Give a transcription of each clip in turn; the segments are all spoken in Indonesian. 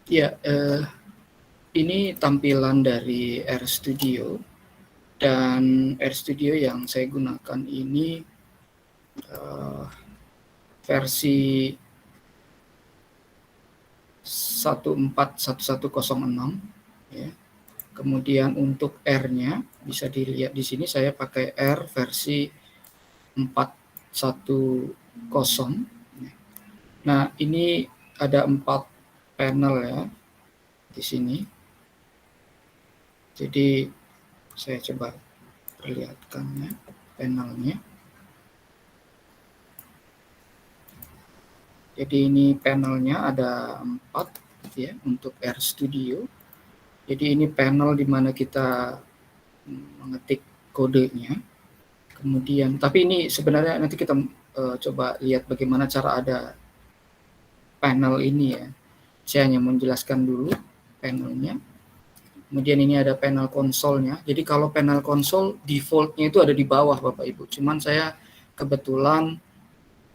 Ya, ini tampilan dari RStudio, dan RStudio yang saya gunakan ini versi 1.4.1106 ya. Kemudian untuk R-nya bisa dilihat di sini saya pakai R versi 4.1.0. Nah, ini ada 4 panel ya di sini. Jadi saya coba perlihatkan ya panelnya. Jadi ini panelnya ada 4 ya untuk RStudio. Jadi ini panel di mana kita mengetik kodenya. Kemudian, tapi ini sebenarnya nanti kita coba lihat bagaimana cara ada panel ini ya. Saya hanya menjelaskan dulu panelnya. Kemudian ini ada panel konsolnya. Jadi kalau panel konsol defaultnya itu ada di bawah Bapak Ibu. Cuman saya kebetulan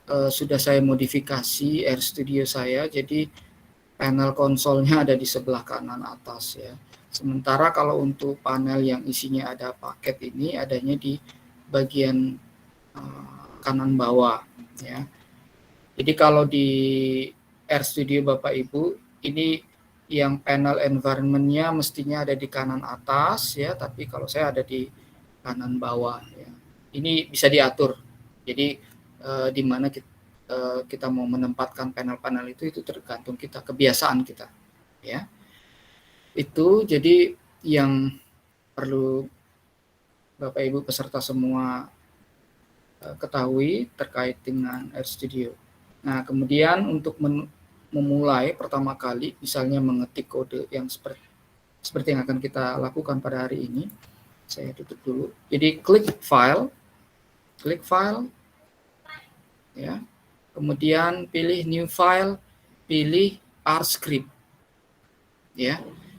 sudah saya modifikasi RStudio saya. Jadi panel konsolnya ada di sebelah kanan atas ya. Sementara kalau untuk panel yang isinya ada paket ini adanya di bagian kanan bawah ya. Jadi kalau di RStudio Bapak Ibu ini yang panel environment-nya mestinya ada di kanan atas ya, tapi kalau saya ada di kanan bawah ya. Ini bisa diatur. Jadi di mana kita mau menempatkan panel-panel itu tergantung kita, kebiasaan kita ya. Itu jadi yang perlu Bapak Ibu peserta semua ketahui terkait dengan RStudio. Nah, kemudian untuk memulai pertama kali, misalnya mengetik kode yang seperti yang akan kita lakukan pada hari ini, saya tutup dulu. Jadi klik file, ya. Kemudian pilih new file, pilih R-script, ya.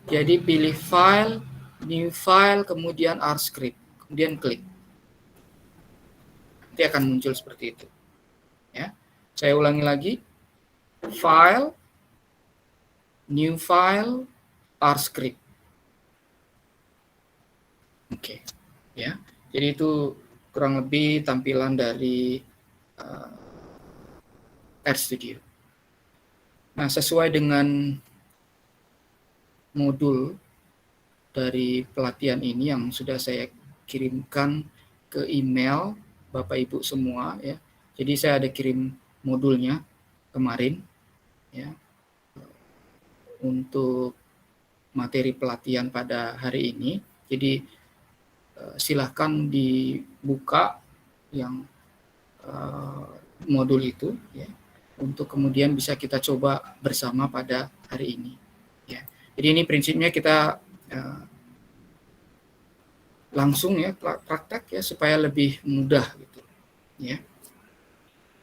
Jadi pilih file, new file, kemudian R-script, kemudian klik. Nanti akan muncul seperti itu. Ya, saya ulangi lagi. File, new file, R-script. Oke, ya. Jadi itu kurang lebih tampilan dari RStudio. Nah, sesuai dengan modul dari pelatihan ini yang sudah saya kirimkan ke email Bapak Ibu semua ya. Jadi saya ada kirim modulnya kemarin ya untuk materi pelatihan pada hari ini. Jadi silahkan dibuka yang modul itu ya untuk kemudian bisa kita coba bersama pada hari ini ya. Jadi ini prinsipnya kita langsung ya praktek ya supaya lebih mudah gitu ya.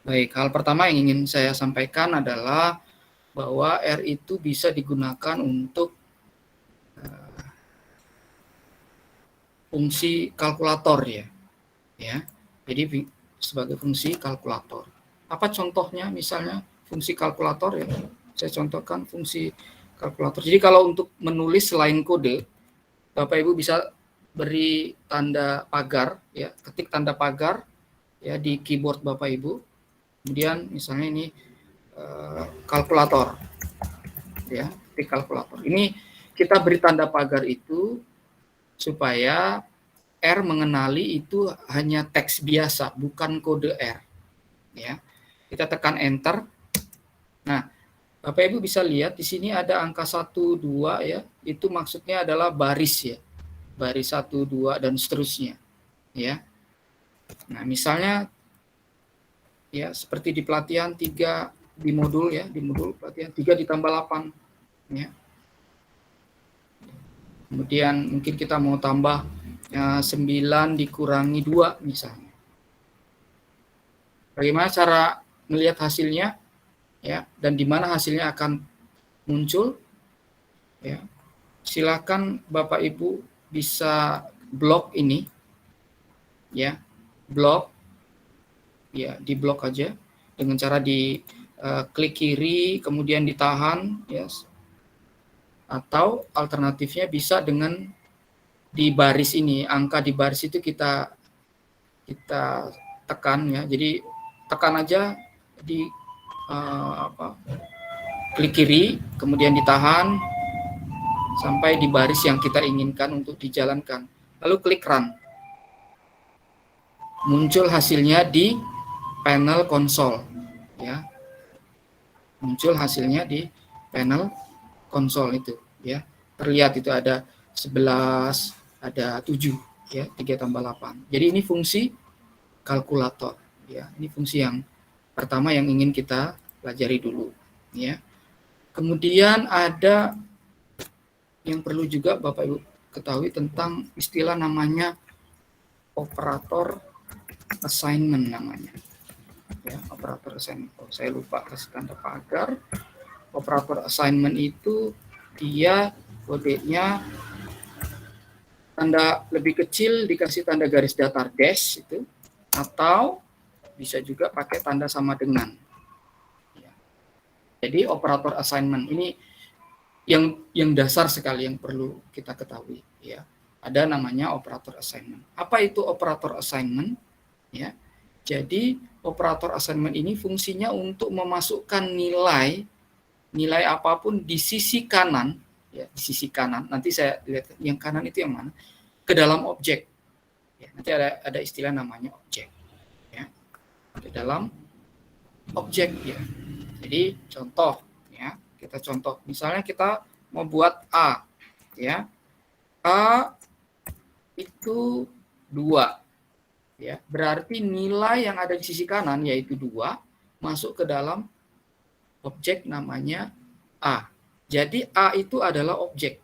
Baik, hal pertama yang ingin saya sampaikan adalah bahwa R itu bisa digunakan untuk fungsi kalkulator ya. Ya. Jadi sebagai fungsi kalkulator. Apa contohnya misalnya fungsi kalkulator ya? Saya contohkan fungsi kalkulator. Jadi kalau untuk menulis selain kode, Bapak Ibu bisa beri tanda pagar ya, ketik tanda pagar ya di keyboard Bapak Ibu. Kemudian misalnya ini kalkulator. Ya, ketik kalkulator. Ini kita beri tanda pagar itu supaya R mengenali itu hanya teks biasa, bukan kode R. Ya, kita tekan enter. Nah, Bapak Ibu bisa lihat di sini ada angka 1, 2 ya. Itu maksudnya adalah baris ya. Baris 1, 2 dan seterusnya. Ya. Nah, misalnya ya seperti di pelatihan 3 di modul ya, di modul pelatihan 3 ditambah 8 ya. Kemudian mungkin kita mau tambah 9 dikurangi 2 misalnya. Bagaimana cara melihat hasilnya ya, dan di mana hasilnya akan muncul ya. Silakan Bapak Ibu bisa blok ini ya, blok ya, di blok aja dengan cara di klik kiri kemudian ditahan ya Atau alternatifnya bisa dengan di baris ini, angka di baris itu kita tekan ya. Jadi tekan aja di klik kiri, kemudian ditahan sampai di baris yang kita inginkan untuk dijalankan. Lalu klik run. Muncul hasilnya di panel konsol ya. Muncul hasilnya di panel konsol itu ya. Terlihat itu ada 11, ada 7 ya, 3 tambah 8. Jadi ini fungsi kalkulator ya. Ini fungsi yang pertama yang ingin kita pelajari dulu ya. Kemudian ada yang perlu juga Bapak Ibu ketahui tentang istilah namanya operator assignment namanya. Ya, operator assignment. Oh, saya lupa kasih tanda pagar. Operator assignment itu dia kodenya tanda lebih kecil dikasih tanda garis datar dash itu, atau bisa juga pakai tanda sama dengan. Ya. Jadi operator assignment ini yang dasar sekali yang perlu kita ketahui ya. Ada namanya operator assignment. Apa itu operator assignment? Ya. Jadi operator assignment ini fungsinya untuk memasukkan nilai apapun di sisi kanan ya, di sisi kanan. Nanti saya lihat yang kanan itu yang mana? Ke dalam objek. Ya, nanti ada istilah namanya objek ya. Ke dalam objek ya. Jadi contoh ya. Kita contoh, misalnya kita mau buat A, ya. A itu 2, ya. Berarti nilai yang ada di sisi kanan, yaitu 2, masuk ke dalam objek namanya A. Jadi A itu adalah objek.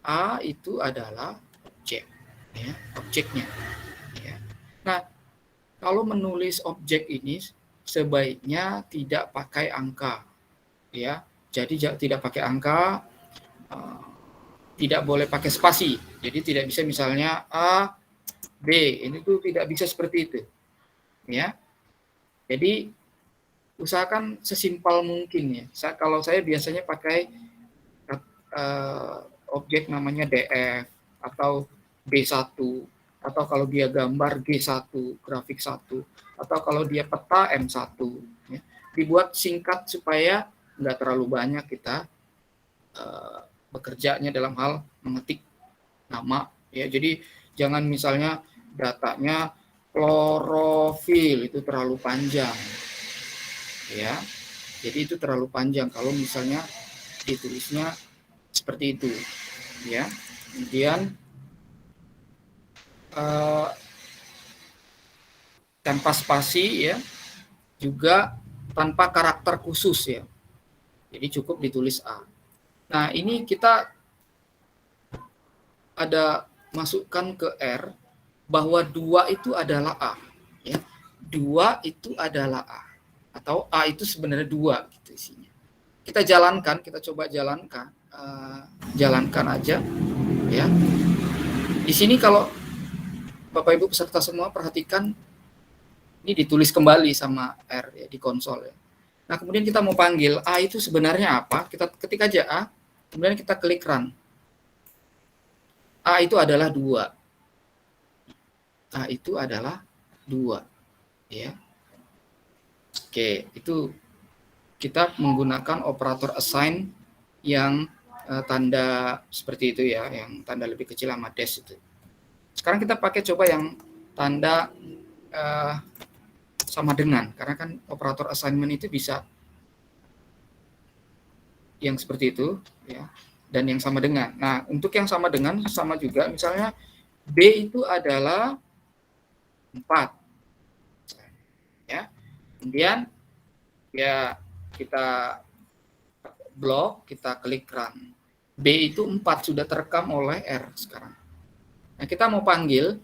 A itu adalah objek, ya, objeknya. Ya. Nah, kalau menulis objek ini sebaiknya tidak pakai angka. Ya, jadi tidak pakai angka, tidak boleh pakai spasi. Jadi tidak bisa misalnya A, B, ini tuh tidak bisa seperti itu. Ya, jadi usahakan sesimpel mungkin ya. Kalau saya biasanya pakai objek namanya DF atau B1, atau kalau dia gambar G1, grafik 1, atau kalau dia peta M1. Ya. Dibuat singkat supaya nggak terlalu banyak kita bekerjanya dalam hal mengetik nama ya. Jadi jangan misalnya datanya klorofil itu terlalu panjang ya. Jadi itu terlalu panjang kalau misalnya ditulisnya seperti itu ya. Kemudian tanpa spasi ya, juga tanpa karakter khusus ya. Jadi cukup ditulis A. Nah, ini kita ada masukkan ke R bahwa 2 itu adalah A. Ya. 2 itu adalah A. Atau A itu sebenarnya 2 gitu isinya. Kita jalankan, kita coba jalankan. Jalankan aja. Ya. Di sini kalau Bapak Ibu peserta semua perhatikan, ini ditulis kembali sama R ya, di konsol ya. Nah, kemudian kita mau panggil A itu sebenarnya apa? Kita ketik aja A, kemudian kita klik run. A itu adalah 2. A itu adalah 2. Ya. Oke, itu kita menggunakan operator assign yang tanda seperti itu ya, yang tanda lebih kecil sama dash itu. Sekarang kita pakai coba yang tanda sama dengan, karena kan operator assignment itu bisa yang seperti itu ya, dan yang sama dengan. Nah, untuk yang sama dengan sama juga, misalnya B itu adalah 4 ya. Kemudian ya kita blok, kita klik run. B itu 4 sudah terekam oleh R sekarang. Nah, kita mau panggil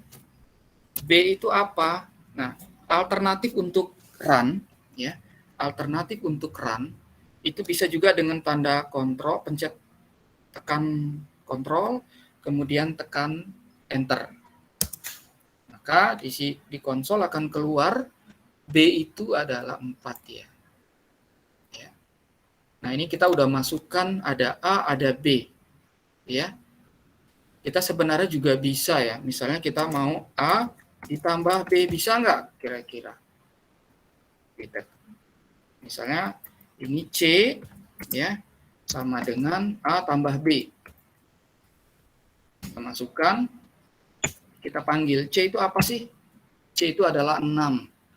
B itu apa? Nah, alternatif untuk run ya. Alternatif untuk run itu bisa juga dengan tanda kontrol, pencet tekan kontrol, kemudian tekan enter. Maka di konsol akan keluar B itu adalah 4 ya. Ya. Nah, ini kita udah masukkan ada A, ada B. Ya. Kita sebenarnya juga bisa ya. Misalnya kita mau A ditambah B, bisa nggak kira-kira? Gitu. Misalnya ini C ya sama dengan A tambah B. Kita masukkan, kita panggil C itu apa sih? C itu adalah 6.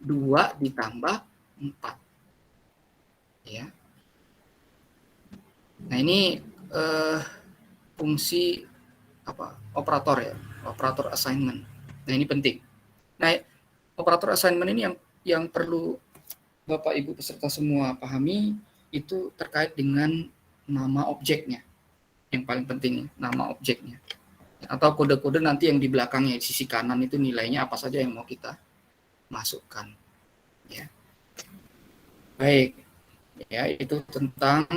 2 ditambah 4. Ya. Nah, ini fungsi operator ya, operator assignment. Nah, ini penting. Nah, operator assignment ini yang perlu Bapak Ibu peserta semua pahami itu terkait dengan nama objeknya. Yang paling penting nama objeknya. Atau kode-kode nanti yang di belakangnya di sisi kanan itu nilainya apa saja yang mau kita masukkan. Ya. Baik. Ya, itu tentang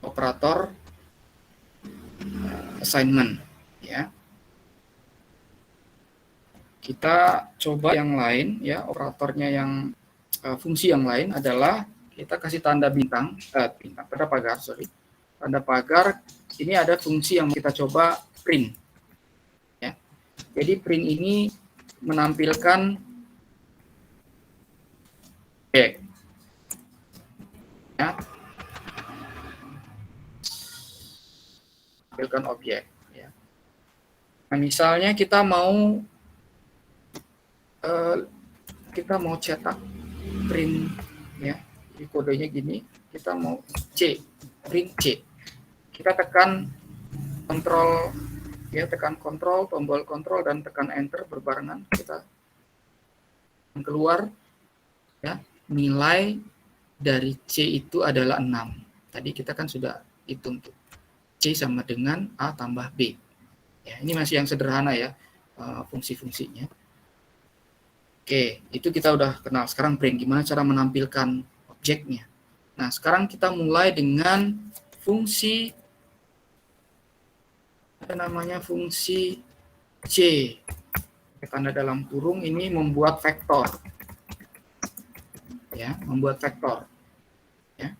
operator assignment ya. Kita coba yang lain ya, operatornya yang fungsi yang lain adalah kita kasih tanda bintang, tanda pagar, tanda pagar. Ini ada fungsi yang kita coba print ya. Jadi print ini menampilkan objek ya, menampilkan objek ya. Nah, misalnya kita mau cetak print ya, di kodenya gini, kita mau C, print C. Kita tekan kontrol ya, tekan kontrol, tombol kontrol dan tekan enter berbarengan, kita keluar ya, nilai dari C itu adalah 6. Tadi kita kan sudah hitung tuh. C sama dengan A tambah B. Ya, ini masih yang sederhana ya, fungsi-fungsinya. Oke, itu kita udah kenal. Sekarang print, gimana cara menampilkan objeknya. Nah, sekarang kita mulai dengan fungsi, namanya fungsi C. Tanda dalam kurung ini membuat vektor. Ya, membuat vektor. Ya.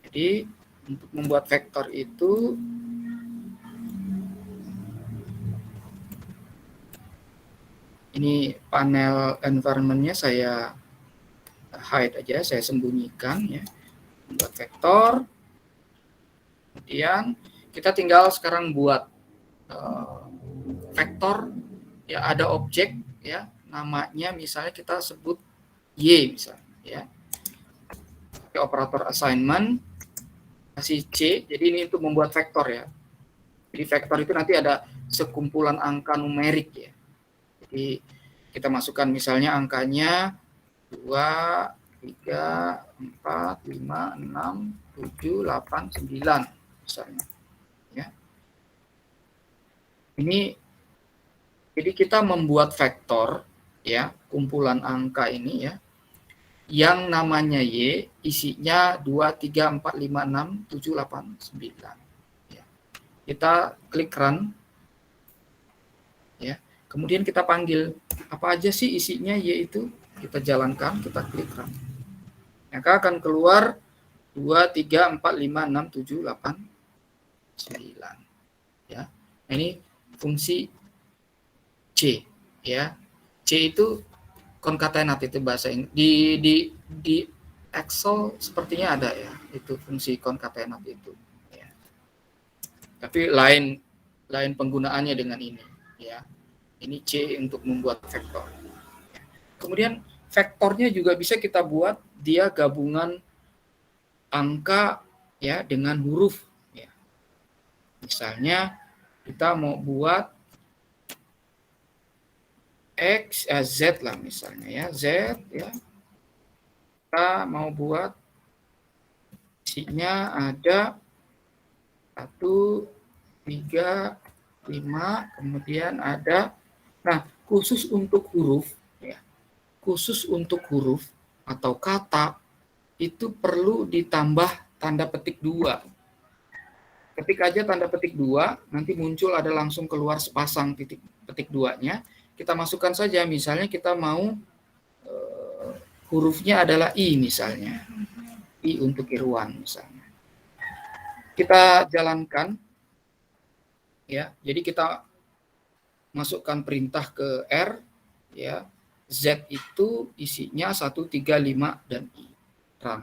Jadi untuk membuat vektor itu ini panel environment-nya saya hide aja, saya sembunyikan ya. Membuat vektor. Kemudian kita tinggal sekarang buat vektor ya, ada objek ya, namanya misalnya kita sebut Y misalnya ya. Operator assignment kasih C, jadi ini untuk membuat vektor ya. Jadi vektor itu nanti ada sekumpulan angka numerik ya. Jadi kita masukkan misalnya angkanya 2, 3, 4, 5, 6, 7, 8, 9 misalnya. Ya. Ini jadi kita membuat vektor ya, kumpulan angka ini ya, yang namanya Y, isinya 2, 3, 4, 5, 6, 7, 8, 9. Ya. Kita klik run. Ya. Kemudian kita panggil, apa aja sih isinya Y itu? Kita jalankan, kita klik run. Maka akan keluar 2, 3, 4, 5, 6, 7, 8, 9. Ya. Nah, ini fungsi C. Ya. C itu concatenate, itu bahasa Inggris. Di Excel sepertinya ada ya, itu fungsi concatenate itu ya. Tapi lain penggunaannya dengan ini ya. Ini C untuk membuat vektor. Kemudian vektornya juga bisa kita buat dia gabungan angka ya dengan huruf ya. Misalnya kita mau buat X, Z lah misalnya ya, Z ya. Kita mau buat isinya ada 1, 3, 5, kemudian ada, nah khusus untuk huruf ya, khusus untuk huruf atau kata itu perlu ditambah tanda petik 2. ketik aja tanda petik 2, nanti muncul ada langsung keluar sepasang titik petik 2-nya. Kita masukkan saja, misalnya kita mau hurufnya adalah I misalnya. I untuk Irwan misalnya. Kita jalankan, ya. Jadi kita masukkan perintah ke R, ya. Z itu isinya 1, 3, 5, dan I. Run.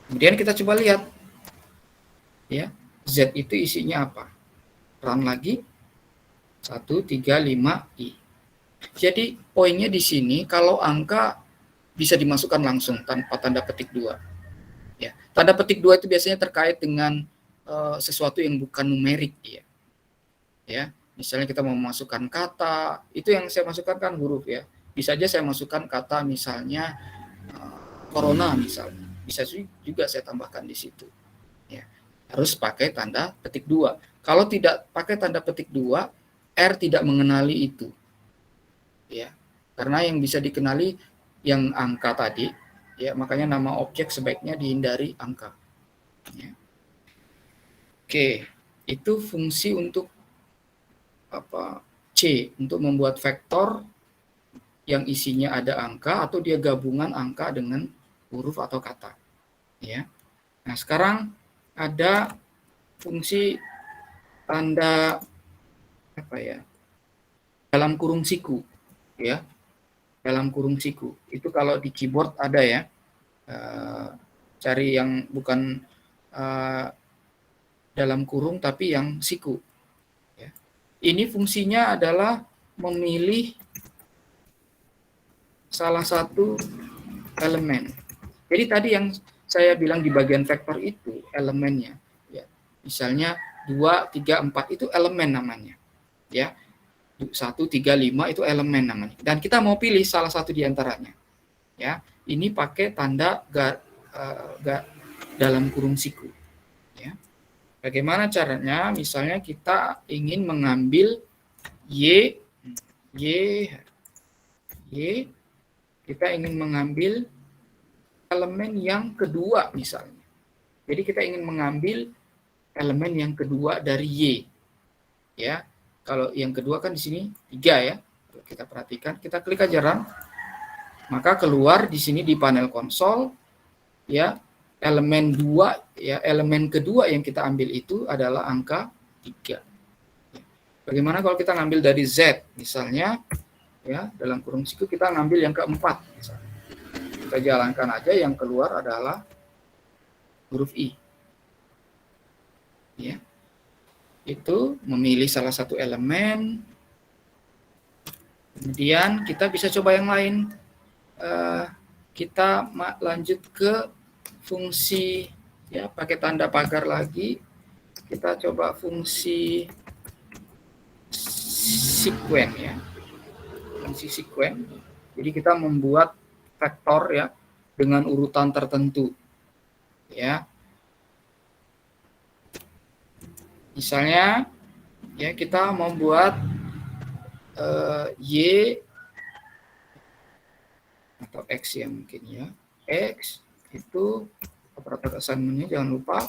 Kemudian kita coba lihat, ya, Z itu isinya apa? Run lagi, 1, 3, 5, I. Jadi poinnya di sini kalau angka bisa dimasukkan langsung tanpa tanda petik 2. Ya, tanda petik 2 itu biasanya terkait dengan sesuatu yang bukan numerik, ya. Ya, misalnya kita mau memasukkan kata, itu yang saya masukkan kan huruf, ya. Bisa aja saya masukkan kata misalnya corona misalnya. Bisa juga saya tambahkan di situ. Ya, harus pakai tanda petik 2. Kalau tidak pakai tanda petik 2, R tidak mengenali itu. Ya, karena yang bisa dikenali yang angka tadi, ya, makanya nama objek sebaiknya dihindari angka. Ya. Oke, itu fungsi untuk C, untuk membuat vektor yang isinya ada angka atau dia gabungan angka dengan huruf atau kata. Ya. Nah, sekarang ada fungsi tanda dalam kurung siku, ya. Dalam kurung siku. Itu kalau di keyboard ada, ya. Cari yang bukan dalam kurung tapi yang siku. Ya. Ini fungsinya adalah memilih salah satu elemen. Jadi tadi yang saya bilang di bagian vektor itu elemennya, ya. Misalnya 2, 3, 4 itu elemen namanya, ya. 1, 3, 5 itu elemen namanya. Dan kita mau pilih salah satu di antaranya, ya. Ini pakai tanda dalam kurung siku, ya. Bagaimana caranya? Misalnya kita ingin mengambil Y, kita ingin mengambil elemen yang kedua misalnya. Jadi kita ingin mengambil elemen yang kedua dari Y. Ya. Kalau yang kedua kan di sini 3, ya. Kalau kita perhatikan, kita klik aja run. Maka keluar di sini di panel konsol, ya, elemen 2, ya, elemen kedua yang kita ambil itu adalah angka 3. Bagaimana kalau kita ngambil dari Z misalnya, ya, dalam kurung siku kita ngambil yang keempat misalnya. Kita jalankan aja, yang keluar adalah huruf I. Ya. Itu memilih salah satu elemen. Kemudian kita bisa coba yang lain. Kita lanjut ke fungsi, ya, pakai tanda pagar lagi. Kita coba fungsi sekuen, ya. Fungsi sekuen. Jadi kita membuat vektor, ya, dengan urutan tertentu, ya. Misalnya, ya, kita membuat Y atau X, ya, mungkin, ya. X itu operator assignment-nya jangan lupa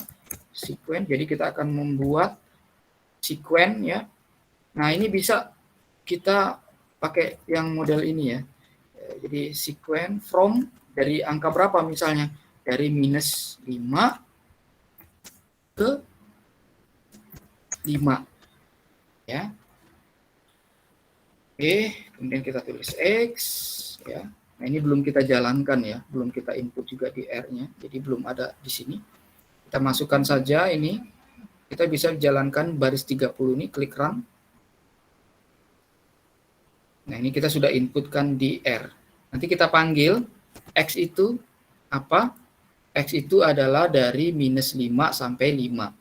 sekuen. Jadi kita akan membuat sekuen, ya. Nah, ini bisa kita pakai yang model ini, ya. Jadi sekuen from dari angka berapa misalnya? Dari -5 ke 5. Ya. Oke, kemudian kita tulis X, ya. Nah, ini belum kita jalankan, ya. Belum kita input juga di R-nya. Jadi belum ada di sini. Kita masukkan saja ini. Kita bisa jalankan baris 30 ini, klik run. Nah, ini kita sudah inputkan di R. Nanti kita panggil X itu apa? X itu adalah dari -5 sampai 5.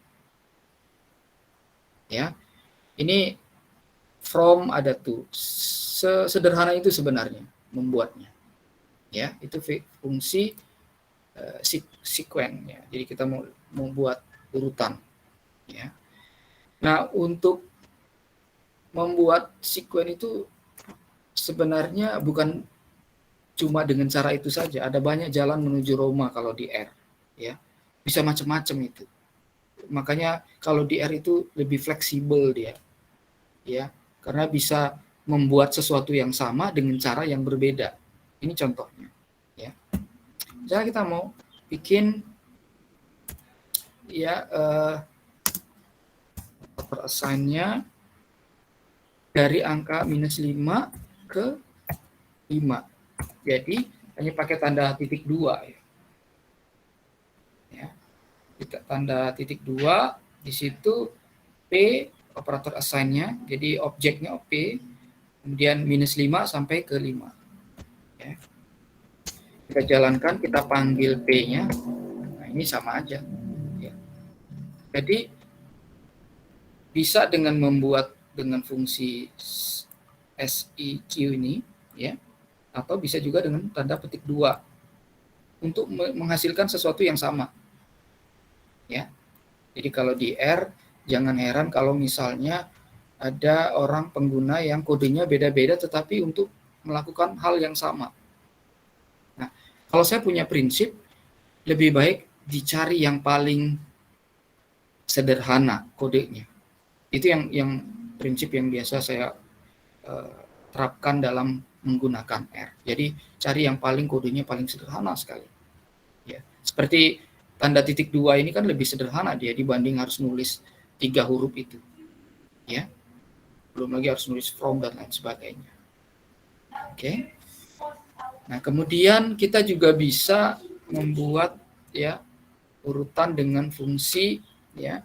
Ya. Ini from ada tuh. Sederhana itu sebenarnya membuatnya. Ya, itu fungsi sekuen, ya. Jadi kita mau membuat urutan, ya. Nah, untuk membuat sekuen itu sebenarnya bukan cuma dengan cara itu saja. Ada banyak jalan menuju Roma kalau di R, ya. Bisa macam-macam itu. Makanya kalau di R itu lebih fleksibel dia, ya, karena bisa membuat sesuatu yang sama dengan cara yang berbeda. Ini contohnya, ya. Misalnya kita mau bikin, ya, assign-nya dari angka -5 ke 5. Jadi hanya pakai tanda titik 2, ya. Kita tanda titik 2, di situ P operator assign-nya, jadi objeknya P, kemudian -5 sampai ke 5. Ya. Kita jalankan, kita panggil P-nya, nah ini sama aja. Ya. Jadi bisa dengan membuat dengan fungsi SEQ ini, ya, atau bisa juga dengan tanda petik 2 untuk menghasilkan sesuatu yang sama. Ya. Jadi kalau di R, jangan heran kalau misalnya ada orang pengguna yang kodenya beda-beda tetapi untuk melakukan hal yang sama. Nah, kalau saya punya prinsip, lebih baik dicari yang paling sederhana kodenya. Itu yang prinsip yang biasa saya terapkan dalam menggunakan R. Jadi cari yang paling kodenya paling sederhana sekali. Ya, seperti tanda titik 2 ini kan lebih sederhana dia dibanding harus nulis 3 huruf itu. Ya. Belum lagi harus nulis from dan lain sebagainya. Oke. Nah, kemudian kita juga bisa membuat, ya, urutan dengan fungsi, ya,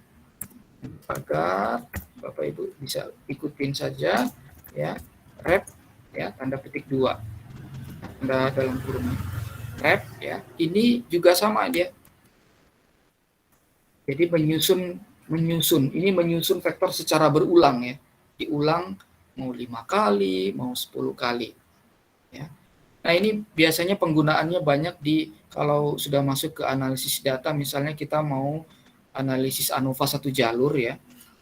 agar Bapak Ibu bisa ikutin saja, ya, rep, ya, tanda petik 2, tanda dalam kurung rep, ya, ini juga sama dia. Jadi ini menyusun vektor secara berulang, ya, diulang mau 5 kali, mau 10 kali, ya. Nah, ini biasanya penggunaannya banyak kalau sudah masuk ke analisis data, misalnya kita mau analisis ANOVA 1 jalur, ya.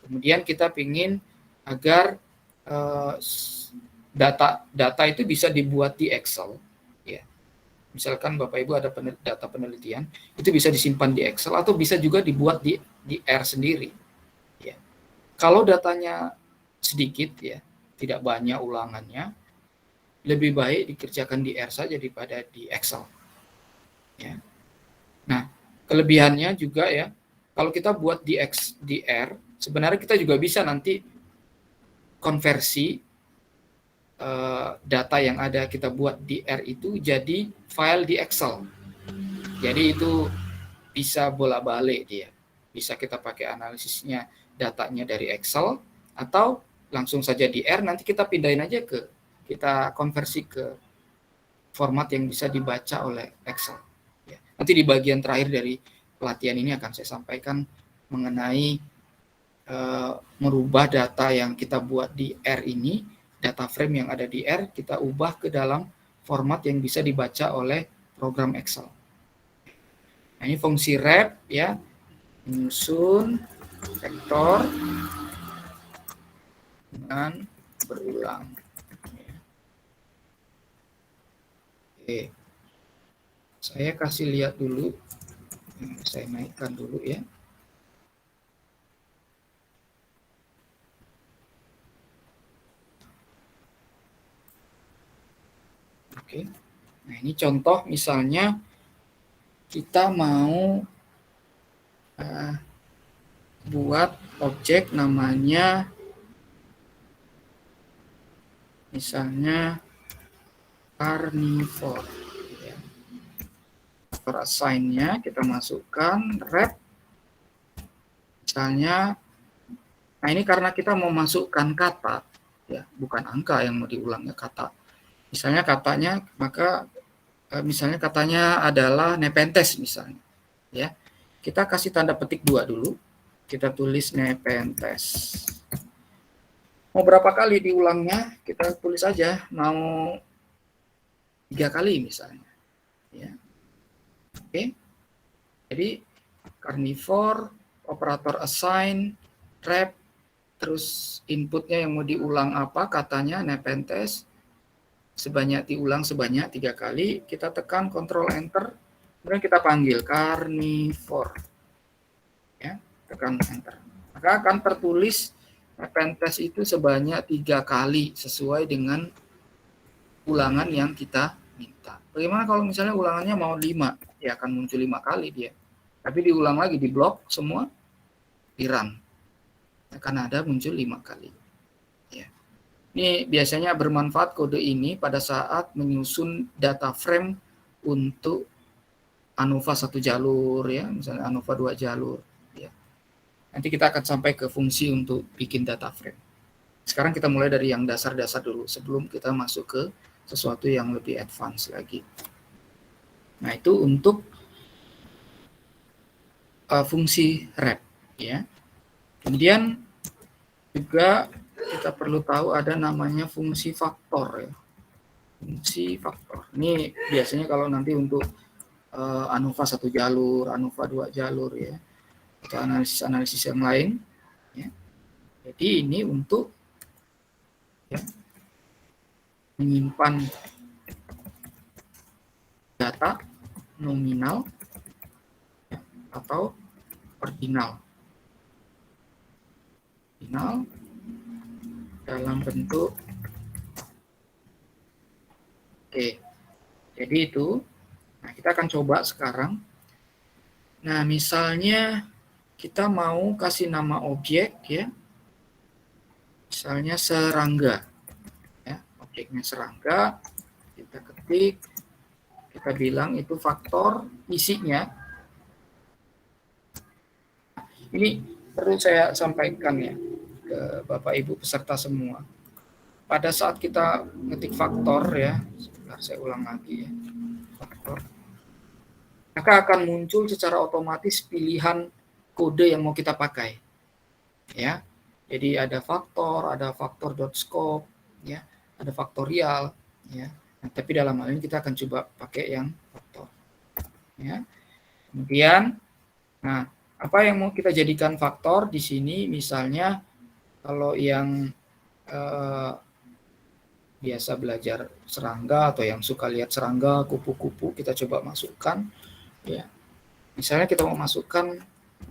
Kemudian kita ingin agar data itu bisa dibuat di Excel, ya. Misalkan Bapak Ibu ada data penelitian, itu bisa disimpan di Excel atau bisa juga dibuat di R sendiri, ya. Kalau datanya sedikit, ya, tidak banyak ulangannya, lebih baik dikerjakan di R saja daripada di Excel, ya. Nah, kelebihannya juga, ya, kalau kita buat di R, sebenarnya kita juga bisa nanti konversi data yang ada kita buat di R itu jadi file di Excel. Jadi itu bisa bolak-balik dia. Bisa kita pakai analisisnya datanya dari Excel atau langsung saja di R, nanti kita pindahin aja kita konversi ke format yang bisa dibaca oleh Excel. Ya. Nanti di bagian terakhir dari pelatihan ini akan saya sampaikan mengenai merubah data yang kita buat di R ini, data frame yang ada di R, kita ubah ke dalam format yang bisa dibaca oleh program Excel. Nah, ini fungsi rep, ya, menyusun vektor dengan berulang. Oke, saya kasih lihat dulu, saya naikkan dulu, ya. Oke, nah ini contoh misalnya kita mau buat objek namanya misalnya carnivore, ya. For assign-nya kita masukkan rep misalnya. Nah, ini karena kita mau masukkan kata, ya, bukan angka yang mau diulangnya, kata. Misalnya katanya, maka misalnya katanya adalah Nepenthes misalnya, ya. Kita kasih tanda petik 2 dulu. Kita tulis Nepenthes. Mau berapa kali diulangnya, kita tulis aja, mau 3 kali misalnya, ya. Oke. Jadi carnivore, operator assign, rep, terus inputnya yang mau diulang apa, katanya Nepenthes, diulang sebanyak 3 kali, kita tekan Ctrl Enter, kemudian kita panggil carnivore, ya, kita tekan enter. Maka akan tertulis pen-test itu sebanyak 3 kali sesuai dengan ulangan yang kita minta. Bagaimana kalau misalnya ulangannya mau 5? Ya akan muncul 5 kali dia. Tapi diulang lagi, di blok semua, di run. Akan ada muncul 5 kali. Ya. Ini biasanya bermanfaat kode ini pada saat menyusun data frame untuk ANOVA 1 jalur, ya, misalnya ANOVA 2 jalur. Ya. Nanti kita akan sampai ke fungsi untuk bikin data frame. Sekarang kita mulai dari yang dasar-dasar dulu sebelum kita masuk ke sesuatu yang lebih advance lagi. Nah, itu untuk fungsi wrap, ya. Kemudian juga kita perlu tahu ada namanya fungsi faktor, ya. Fungsi faktor. Ini biasanya kalau nanti untuk ANOVA 1 jalur, ANOVA 2 jalur, ya, atau analisis yang lain, ya. Jadi ini untuk, ya, menyimpan data nominal, ya, atau ordinal dalam bentuk jadi itu. Nah, kita akan coba sekarang. Nah, misalnya kita mau kasih nama objek, ya, misalnya serangga, ya, objeknya serangga, kita ketik, kita bilang itu faktor isinya. Ini perlu saya sampaikan, ya, ke Bapak Ibu peserta semua. Pada saat kita ngetik faktor, ya, sebentar saya ulang lagi, ya, faktor, maka akan muncul secara otomatis pilihan kode yang mau kita pakai, ya. Jadi ada faktor.scope, ya, ada faktorial, ya. Nah, tapi dalam hal ini kita akan coba pakai yang faktor, ya. Kemudian, nah, apa yang mau kita jadikan faktor di sini? Misalnya kalau yang biasa belajar serangga atau yang suka lihat serangga, kupu-kupu, kita coba masukkan, ya. Misalnya kita mau masukkan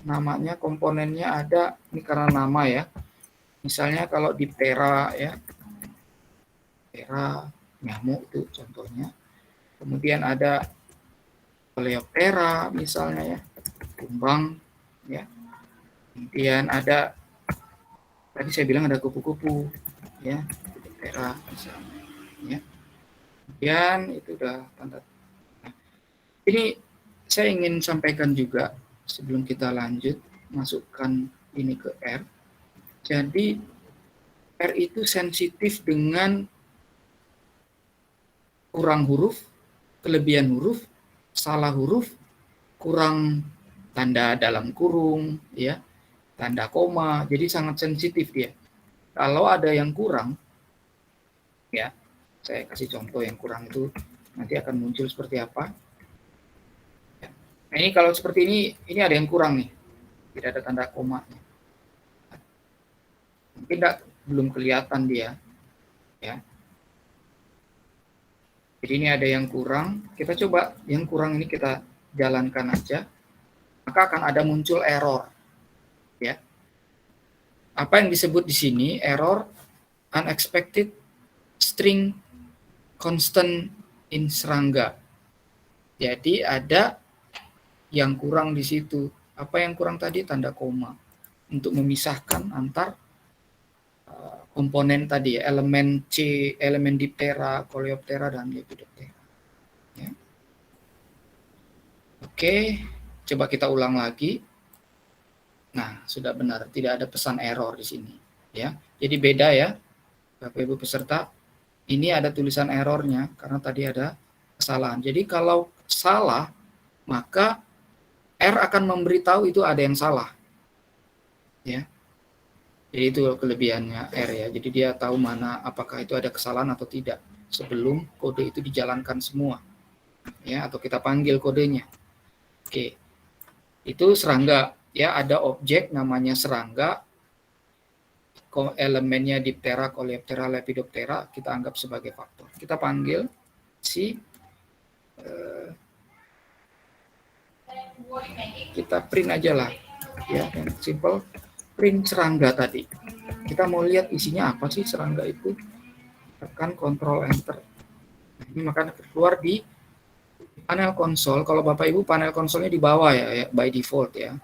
namanya, komponennya ada, ini karena nama, ya. Misalnya kalau di Pera, ya, Pera nyamuk itu contohnya. Kemudian ada Coleoptera misalnya, ya, kumbang, ya. Kemudian ada, tadi saya bilang ada kupu-kupu, ya, Pera misalnya, ya. Kemudian itu udah tanda. Nah, ini saya ingin sampaikan juga sebelum kita lanjut masukkan ini ke R. Jadi R itu sensitif dengan kurang huruf, kelebihan huruf, salah huruf, kurang tanda dalam kurung, ya, tanda koma. Jadi sangat sensitif dia. Kalau ada yang kurang, ya, saya kasih contoh yang kurang itu nanti akan muncul seperti apa. Nah, ini kalau seperti ini ada yang kurang nih, tidak ada tanda koma. Mungkin belum kelihatan dia, ya. Jadi ini ada yang kurang. Kita coba yang kurang ini kita jalankan aja, maka akan ada muncul error, ya. Apa yang disebut di sini error unexpected string constant in serangga. Jadi ada yang kurang di situ. Apa yang kurang tadi? Tanda koma untuk memisahkan antar komponen tadi, ya, elemen C, elemen Diptera, Coleoptera, dan Lepidoptera. Ya. Oke, coba kita ulang lagi. Nah, sudah benar, tidak ada pesan error di sini, ya. Jadi beda, ya, Bapak Ibu peserta. Ini ada tulisan errornya karena tadi ada kesalahan. Jadi kalau salah, maka R akan memberitahu itu ada yang salah, ya. Jadi itu kelebihannya R, ya. Jadi dia tahu mana apakah itu ada kesalahan atau tidak sebelum kode itu dijalankan semua, ya, atau kita panggil kodenya. Oke, itu serangga, ya. Ada objek namanya serangga, elemennya Diptera, Coleoptera, Lepidoptera, kita anggap sebagai faktor. Kita panggil si kita print aja lah ya, yang simple print serangga tadi. Kita mau lihat isinya apa sih serangga itu, tekan Ctrl Enter. Nah, ini maka keluar di panel konsol. Kalau Bapak Ibu panel konsolnya di bawah ya, by default ya.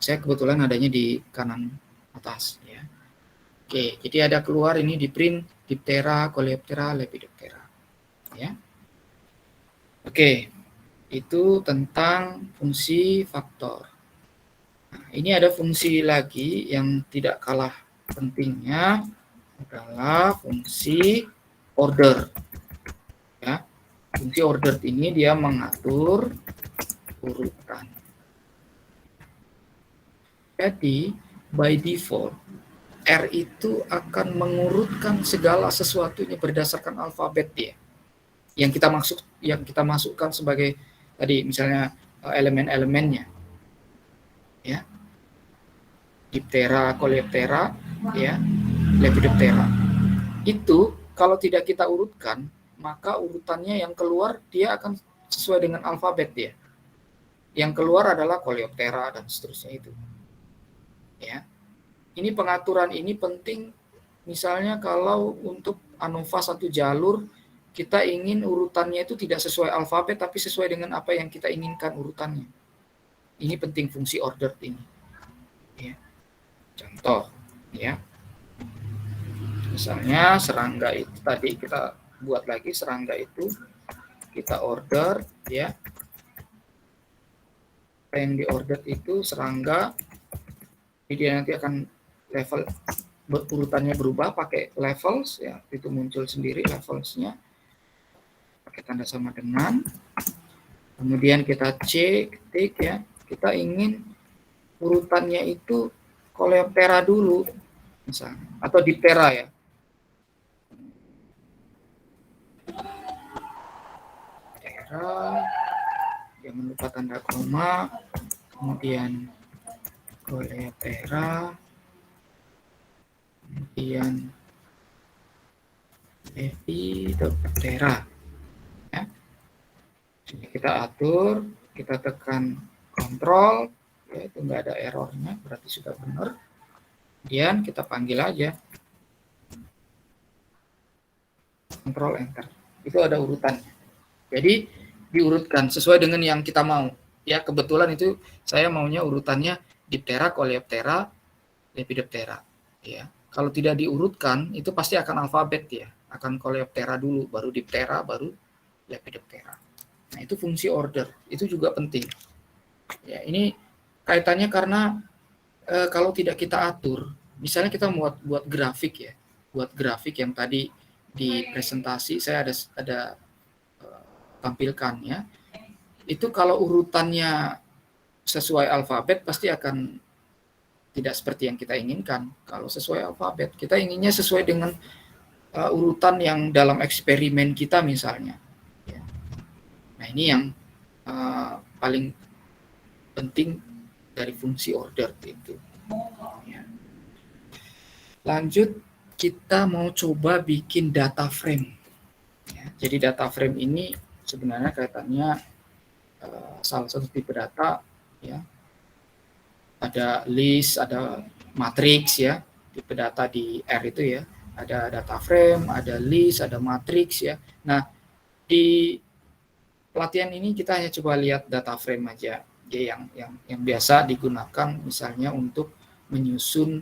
Saya kebetulan adanya di kanan atas ya. Oke, jadi ada keluar ini di print Diptera, Coleoptera, Lepidoptera ya. Oke, itu tentang fungsi faktor. Nah, ini ada fungsi lagi yang tidak kalah pentingnya adalah fungsi order. Ya, fungsi order ini dia mengatur urutan. Jadi by default R itu akan mengurutkan segala sesuatunya berdasarkan alfabet dia. Yang kita masukkan sebagai tadi misalnya elemen-elemennya. Ya. Diptera, Coleoptera, ya, Lepidoptera. Itu kalau tidak kita urutkan, maka urutannya yang keluar dia akan sesuai dengan alfabet dia. Yang keluar adalah Coleoptera dan seterusnya itu. Ya. Ini pengaturan ini penting misalnya kalau untuk ANOVA satu jalur kita ingin urutannya itu tidak sesuai alfabet tapi sesuai dengan apa yang kita inginkan urutannya. Ini penting fungsi order ini. Ya. Contoh ya. Misalnya serangga itu tadi kita buat lagi serangga itu kita order ya. Yang di order itu serangga, jadi dia nanti akan level urutannya berubah pakai levels ya, itu muncul sendiri levelsnya pakai tanda sama dengan. Kemudian kita ketik ya, kita ingin urutannya itu Coleoptera dulu misalnya atau Diptera ya. Diptera, jangan lupa tanda koma, kemudian Coleoptera, kemudian Lepidoptera ya. Jadi kita atur, kita tekan kontrol ya, itu nggak ada errornya berarti sudah benar. Kemudian kita panggil aja kontrol enter, itu ada urutannya. Jadi diurutkan sesuai dengan yang kita mau ya. Kebetulan itu saya maunya urutannya Diptera, Coleoptera, Lepidoptera ya. Kalau tidak diurutkan itu pasti akan alfabet ya, akan Coleoptera dulu baru Diptera baru Lepidoptera. Nah itu fungsi order, itu juga penting ya. Ini kaitannya karena kalau tidak kita atur, misalnya kita buat grafik ya, buat grafik yang tadi di presentasi saya ada tampilkan ya, itu kalau urutannya sesuai alfabet pasti akan tidak seperti yang kita inginkan. Kalau sesuai alfabet, kita inginnya sesuai dengan urutan yang dalam eksperimen kita misalnya. Ya. Nah ini yang paling penting dari fungsi order itu. Ya. Lanjut, kita mau coba bikin data frame. Ya, jadi data frame ini sebenarnya kaitannya salah satu tipe data ya. Ada list, ada matriks ya, tipe data di R itu ya. Ada data frame, ada list, ada matriks ya. Nah, di pelatihan ini kita hanya coba lihat data frame aja. Jadi yang biasa digunakan misalnya untuk menyusun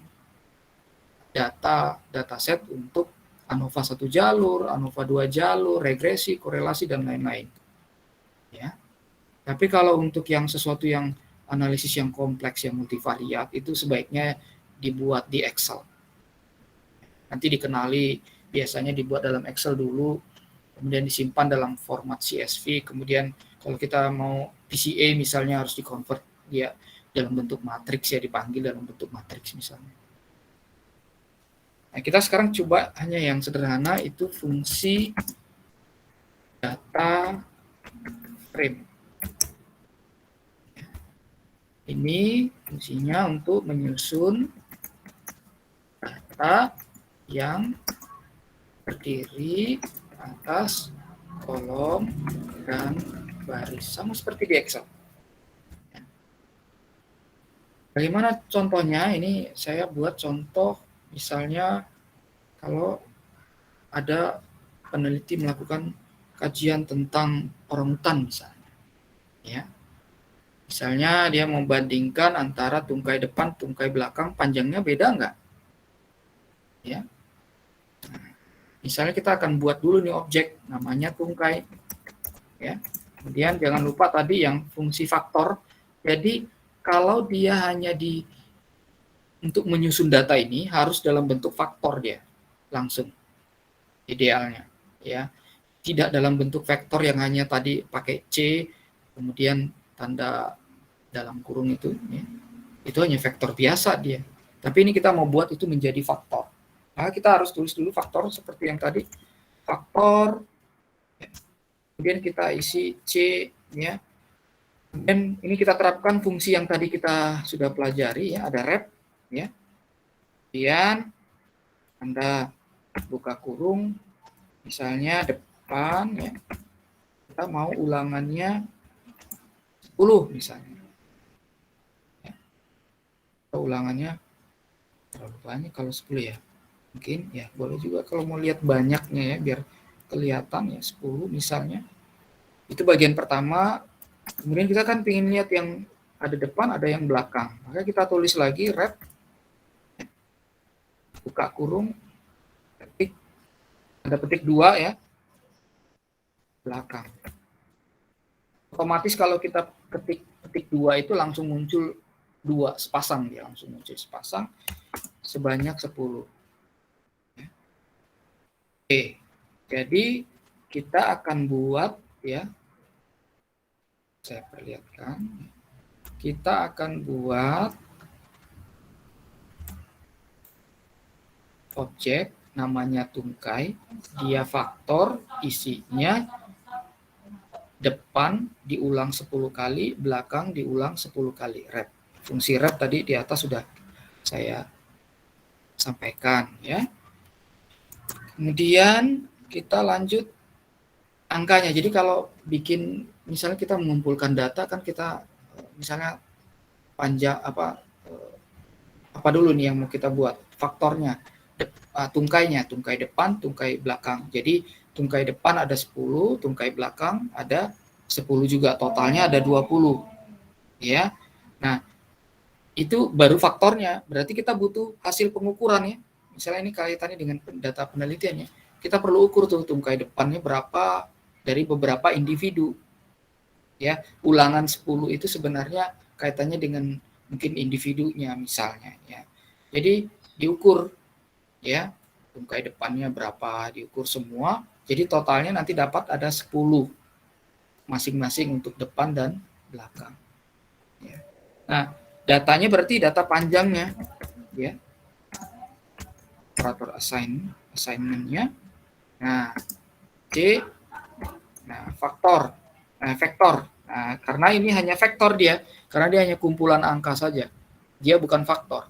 dataset untuk ANOVA 1 jalur, ANOVA 2 jalur, regresi, korelasi dan lain-lain. Ya. Tapi kalau untuk yang sesuatu yang analisis yang kompleks yang multivariat itu sebaiknya dibuat di Excel. Nanti dikenali, biasanya dibuat dalam Excel dulu, kemudian disimpan dalam format CSV, kemudian kalau kita mau PCA misalnya harus dikonvert dia dalam bentuk matriks ya, dipanggil dalam bentuk matriks misalnya. Nah, kita sekarang coba hanya yang sederhana, itu fungsi data frame. Ini fungsinya untuk menyusun data yang terdiri atas kolom dan baris, sama seperti di Excel. Bagaimana contohnya? Ini saya buat contoh misalnya kalau ada peneliti melakukan kajian tentang orangutan misalnya, ya. Misalnya dia membandingkan antara tungkai depan, tungkai belakang, panjangnya beda nggak? Ya. Misalnya kita akan buat dulu nih objek namanya tungkai, ya. Kemudian jangan lupa tadi yang fungsi faktor. Jadi kalau dia hanya untuk menyusun data ini harus dalam bentuk faktor dia langsung idealnya, ya. Tidak dalam bentuk vektor yang hanya tadi pakai C kemudian tanda dalam kurung itu, ya. Itu hanya vektor biasa dia. Tapi ini kita mau buat itu menjadi faktor. Maka kita harus tulis dulu faktor seperti yang tadi. Faktor, kemudian kita isi C, ya. Kemudian ini kita terapkan fungsi yang tadi kita sudah pelajari, ya. Ada rep, ya. Kemudian Anda buka kurung, misalnya depan, ya. Kita mau ulangannya 10 misalnya. Ya. Atau ulangannya terlalu banyak kalau 10 ya. Mungkin ya boleh juga kalau mau lihat banyaknya ya biar kelihatan ya 10 misalnya. Itu bagian pertama. Kemudian kita kan pengen lihat yang ada depan ada yang belakang. Maka kita tulis lagi rep, buka kurung, petik, ada petik 2 ya, belakang. Otomatis kalau kita ketik 2 itu langsung muncul 2 sepasang, dia langsung muncul sepasang sebanyak 10. Oke, jadi kita akan buat ya, saya perlihatkan, kita akan buat objek namanya tungkai, dia faktor, isinya depan diulang 10 kali, belakang diulang 10 kali, rep. Fungsi rep tadi di atas sudah saya sampaikan ya. Kemudian kita lanjut angkanya. Jadi kalau bikin misalnya kita mengumpulkan data kan kita misalnya panjang apa dulu nih yang mau kita buat faktornya, tungkainya, tungkai depan, tungkai belakang. Jadi tungkai depan ada 10, tungkai belakang ada 10 juga, totalnya ada 20 ya. Nah itu baru faktornya, berarti kita butuh hasil pengukuran ya. Misalnya ini kaitannya dengan data penelitiannya, kita perlu ukur tuh tungkai depannya berapa dari beberapa individu. Ya, ulangan 10 itu sebenarnya kaitannya dengan mungkin individunya misalnya ya. Jadi diukur ya, tungkai depannya berapa, diukur semua. Jadi totalnya nanti dapat ada 10 masing-masing untuk depan dan belakang. Ya. Nah, datanya berarti data panjangnya ya. Operator assignment-nya. Nah, C. Nah, vektor. Nah, karena ini hanya vektor dia, karena dia hanya kumpulan angka saja. Dia bukan faktor.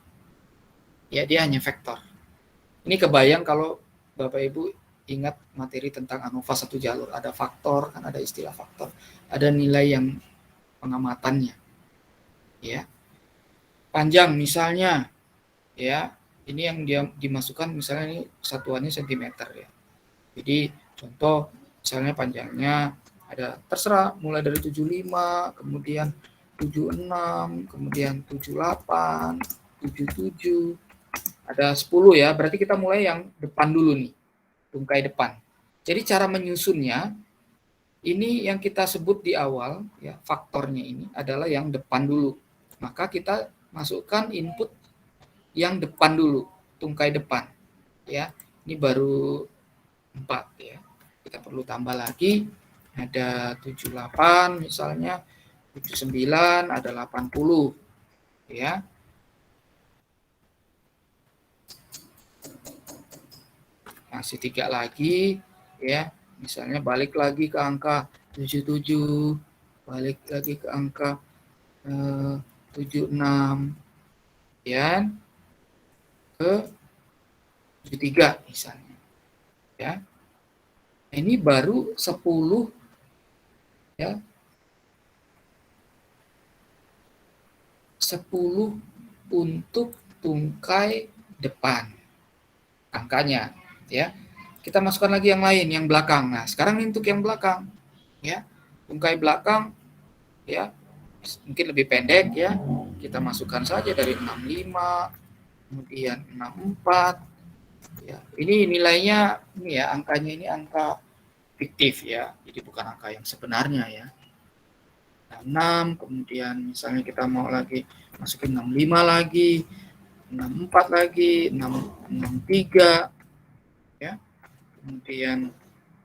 Ya, dia hanya vektor. Ini kebayang kalau Bapak Ibu ingat materi tentang ANOVA satu jalur, ada faktor, kan ada istilah faktor, ada nilai yang pengamatannya. Ya. Panjang misalnya ya, ini yang dia dimasukkan misalnya ini satuannya sentimeter ya. Jadi contoh misalnya panjangnya ada terserah mulai dari 75, kemudian 76, kemudian 78, 77, ada 10 ya. Berarti kita mulai yang depan dulu nih, tungkai depan. Jadi cara menyusunnya ini yang kita sebut di awal ya, faktornya ini adalah yang depan dulu. Maka kita masukkan input yang depan dulu, tungkai depan. Ya, ini baru 4 ya. Kita perlu tambah lagi, ada 78 misalnya, 79, ada 80 ya. Masih 3 lagi ya. Misalnya balik lagi ke angka 77, balik lagi ke angka 76 ya, ke 73 misalnya ya. Ini baru 10 ya, 10 untuk tungkai depan angkanya, ya. Kita masukkan lagi yang lain, yang belakang. Nah, sekarang ini untuk yang belakang, ya. Tungkai belakang, ya, mungkin lebih pendek, ya. Kita masukkan saja dari 65, kemudian 64, ya. Ini nilainya, ini ya, angkanya ini angka fiktif, ya. Jadi bukan angka yang sebenarnya, ya. 6, kemudian misalnya kita mau lagi masukin 65 lagi, 64 lagi, 63, ya. Kemudian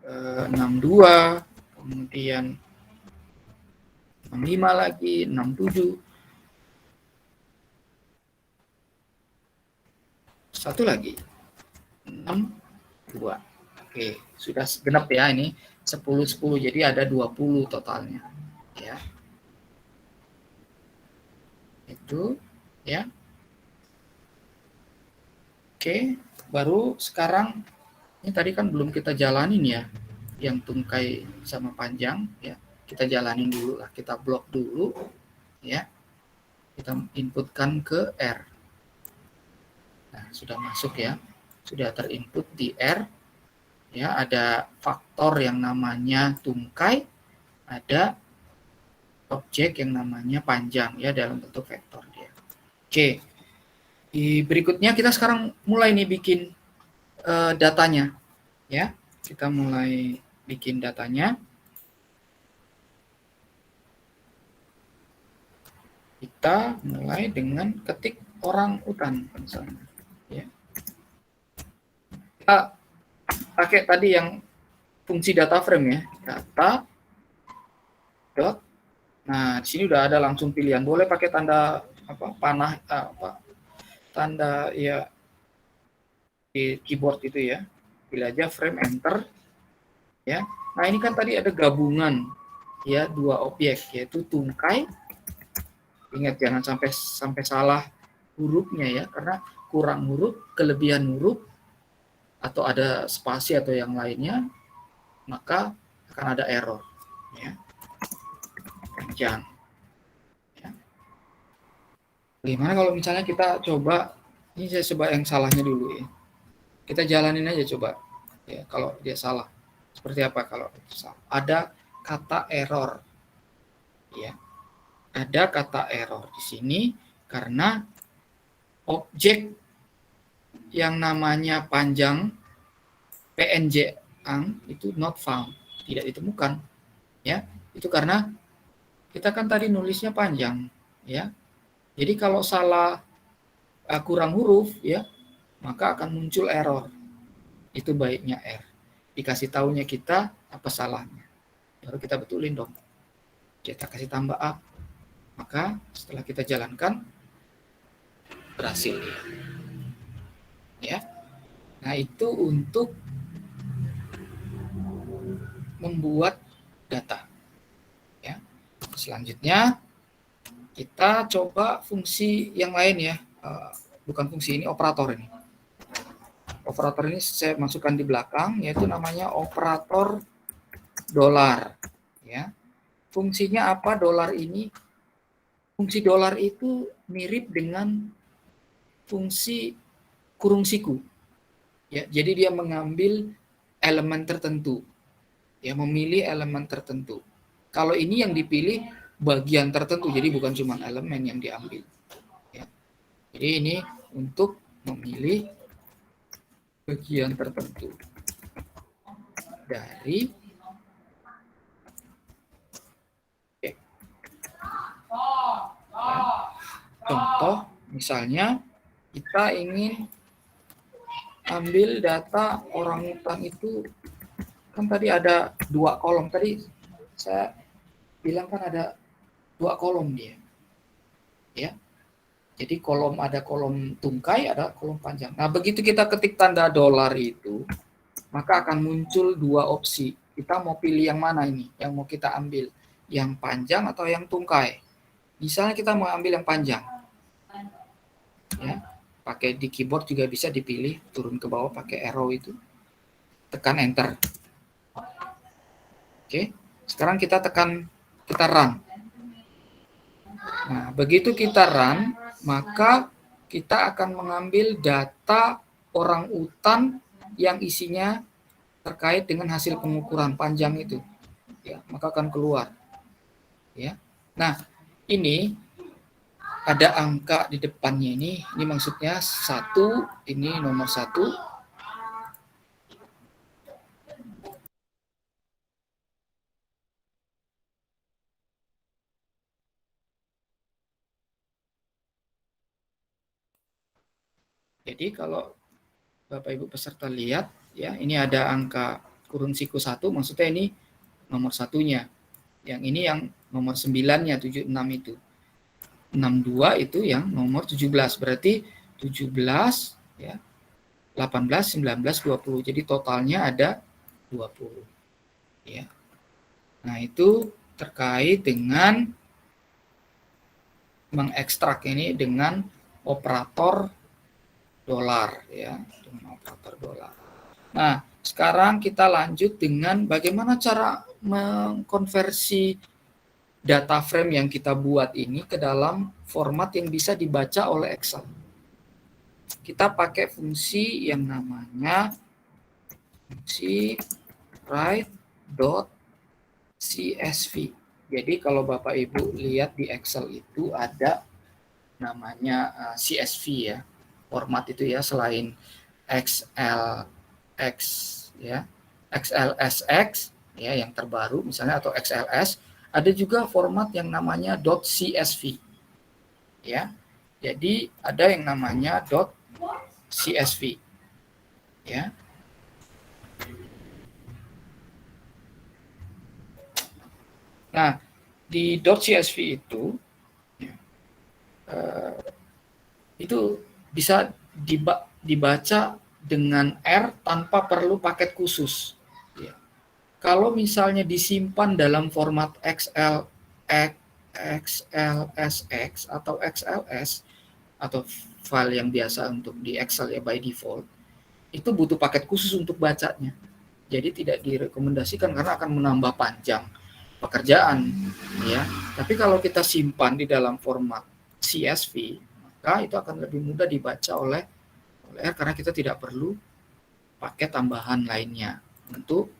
62, kemudian 65 lagi, 67. Satu lagi. 62. Oke, sudah genap ya ini 10 jadi ada 20 totalnya, ya. Itu, ya. Oke, baru sekarang ini tadi kan belum kita jalanin ya, yang tungkai sama panjang, ya. Kita jalanin dulu lah, kita blok dulu, ya. Kita inputkan ke R. Nah, sudah masuk ya, sudah terinput di R, ya. Ada faktor yang namanya tungkai, ada objek yang namanya panjang, ya, dalam bentuk vektor dia. Oke, di berikutnya kita sekarang mulai nih bikin datanya, ya. Kita mulai bikin datanya. Kita mulai dengan ketik orang utan misalnya, ya. Kita pakai tadi yang fungsi data frame, ya, data dot. Nah, di sini udah ada langsung pilihan. Boleh pakai tanda panah, tanda ya di keyboard itu, ya. Pilih aja frame, enter, ya. Nah, ini kan tadi ada gabungan, ya, dua objek, yaitu tungkai. Ingat jangan sampai salah hurufnya, ya, karena kurang huruf, kelebihan huruf, atau ada spasi atau yang lainnya, maka akan ada error, ya. Panjang, ya. Gimana kalau misalnya kita coba, ini saya coba yang salahnya dulu, ya. Kita jalanin aja coba, ya, kalau dia salah. Seperti apa kalau salah? Ada kata error, ya. Ada kata error di sini karena objek yang namanya panjang PNG ang itu not found, tidak ditemukan, ya. Itu karena kita kan tadi nulisnya panjang, ya. Jadi kalau salah kurang huruf, ya, maka akan muncul error. Itu baiknya R. Dikasih tahunya kita apa salahnya. Baru kita betulin dong. Kita kasih tambah A. Maka setelah kita jalankan berhasil dia. Ya. Nah, itu untuk membuat data. Ya. Selanjutnya kita coba fungsi yang lain, ya. Bukan fungsi, ini operator ini. Operator ini saya masukkan di belakang, yaitu namanya operator dolar, ya. Fungsinya apa dolar ini? Fungsi dolar itu mirip dengan fungsi kurung siku, ya. Jadi dia mengambil elemen tertentu, ya, memilih elemen tertentu. Kalau ini yang dipilih bagian tertentu, jadi bukan cuma elemen yang diambil, ya. Jadi ini untuk memilih bagian tertentu dari contoh, misalnya kita ingin ambil data orangutan itu, kan tadi ada 2 kolom. Tadi saya bilang kan ada 2 kolom dia, ya. Jadi ada kolom tungkai, ada kolom panjang. Nah, begitu kita ketik tanda dolar itu, maka akan muncul 2 opsi. Kita mau pilih yang mana ini? Yang mau kita ambil, yang panjang atau yang tungkai? Misalnya kita mau ambil yang panjang, ya, pakai di keyboard juga bisa dipilih turun ke bawah pakai arrow itu, tekan enter. Oke, sekarang kita run. Nah, begitu kita run, maka kita akan mengambil data orang utan yang isinya terkait dengan hasil pengukuran panjang itu, ya, maka akan keluar, ya. Nah, ini ada angka di depannya ini maksudnya 1, ini nomor 1. Jadi kalau Bapak Ibu peserta lihat, ya, ini ada angka kurun siku 1, maksudnya ini nomor satunya. Yang ini yang nomor 9-nya, 76 itu. 62 itu yang nomor 17. Berarti 17, ya, 18, 19, 20. Jadi totalnya ada 20. Ya. Nah, itu terkait dengan mengekstrak ini dengan operator dolar, ya, dengan operator dolar. Nah, sekarang kita lanjut dengan bagaimana cara mengkonversi data frame yang kita buat ini ke dalam format yang bisa dibaca oleh Excel. Kita pakai fungsi yang namanya fungsi write.csv. Jadi kalau Bapak Ibu lihat di Excel itu ada namanya CSV, ya. Format itu, ya, selain XLX, ya, XLSX, ya, yang terbaru misalnya, atau XLS, ada juga format yang namanya .csv, ya. Jadi ada yang namanya .csv, ya. Nah, di .csv itu bisa dibaca dengan R tanpa perlu paket khusus. Ya. Kalau misalnya disimpan dalam format XLSX atau XLS atau file yang biasa untuk di Excel, ya, by default, itu butuh paket khusus untuk bacanya. Jadi tidak direkomendasikan karena akan menambah panjang pekerjaan, ya. Tapi kalau kita simpan di dalam format CSV, maka itu akan lebih mudah dibaca oleh R karena kita tidak perlu pakai tambahan lainnya untuk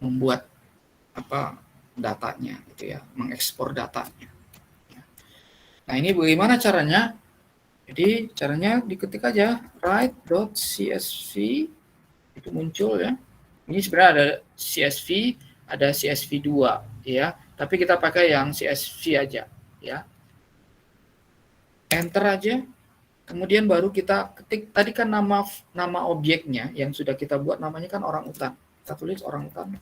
membuat datanya, gitu, ya, mengekspor datanya. Nah, ini bagaimana caranya? Jadi caranya diketik aja write.csv, itu muncul, ya. Ini sebenarnya ada CSV, ada CSV 2, ya. Tapi kita pakai yang CSV aja, ya. Enter aja. Kemudian baru kita ketik, tadi kan nama objeknya yang sudah kita buat namanya kan orang utan. Kita tulis orang utan.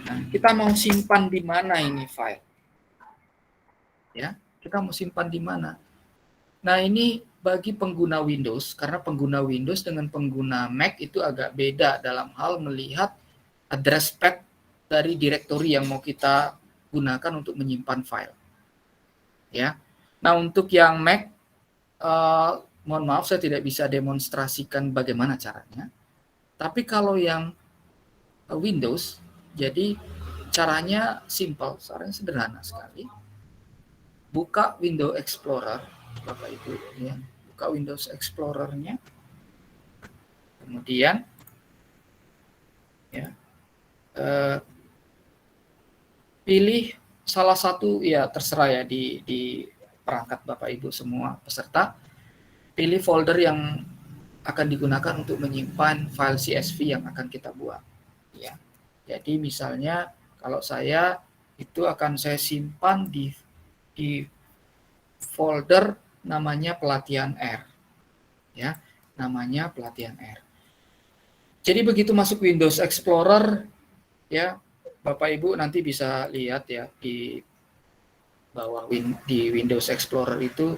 Nah, kita mau simpan di mana ini file? Ya, kita mau simpan di mana? Nah, ini bagi pengguna Windows, karena pengguna Windows dengan pengguna Mac itu agak beda dalam hal melihat address path dari direktori yang mau kita gunakan untuk menyimpan file. Ya. Nah, untuk yang Mac, mohon maaf saya tidak bisa demonstrasikan bagaimana caranya. Tapi kalau yang Windows, jadi caranya simple, caranya sederhana sekali. Buka Windows Explorer, Bapak Ibu, ya. Buka Windows Explorer-nya. Kemudian, ya, pilih salah satu, ya, terserah, ya, di perangkat Bapak Ibu semua peserta. Pilih folder yang akan digunakan untuk menyimpan file CSV yang akan kita buat, ya. Jadi misalnya kalau saya itu akan saya simpan di folder namanya pelatihan R, ya, namanya pelatihan R. Jadi begitu masuk Windows Explorer, ya, Bapak Ibu nanti bisa lihat, ya, di bawah di Windows Explorer itu,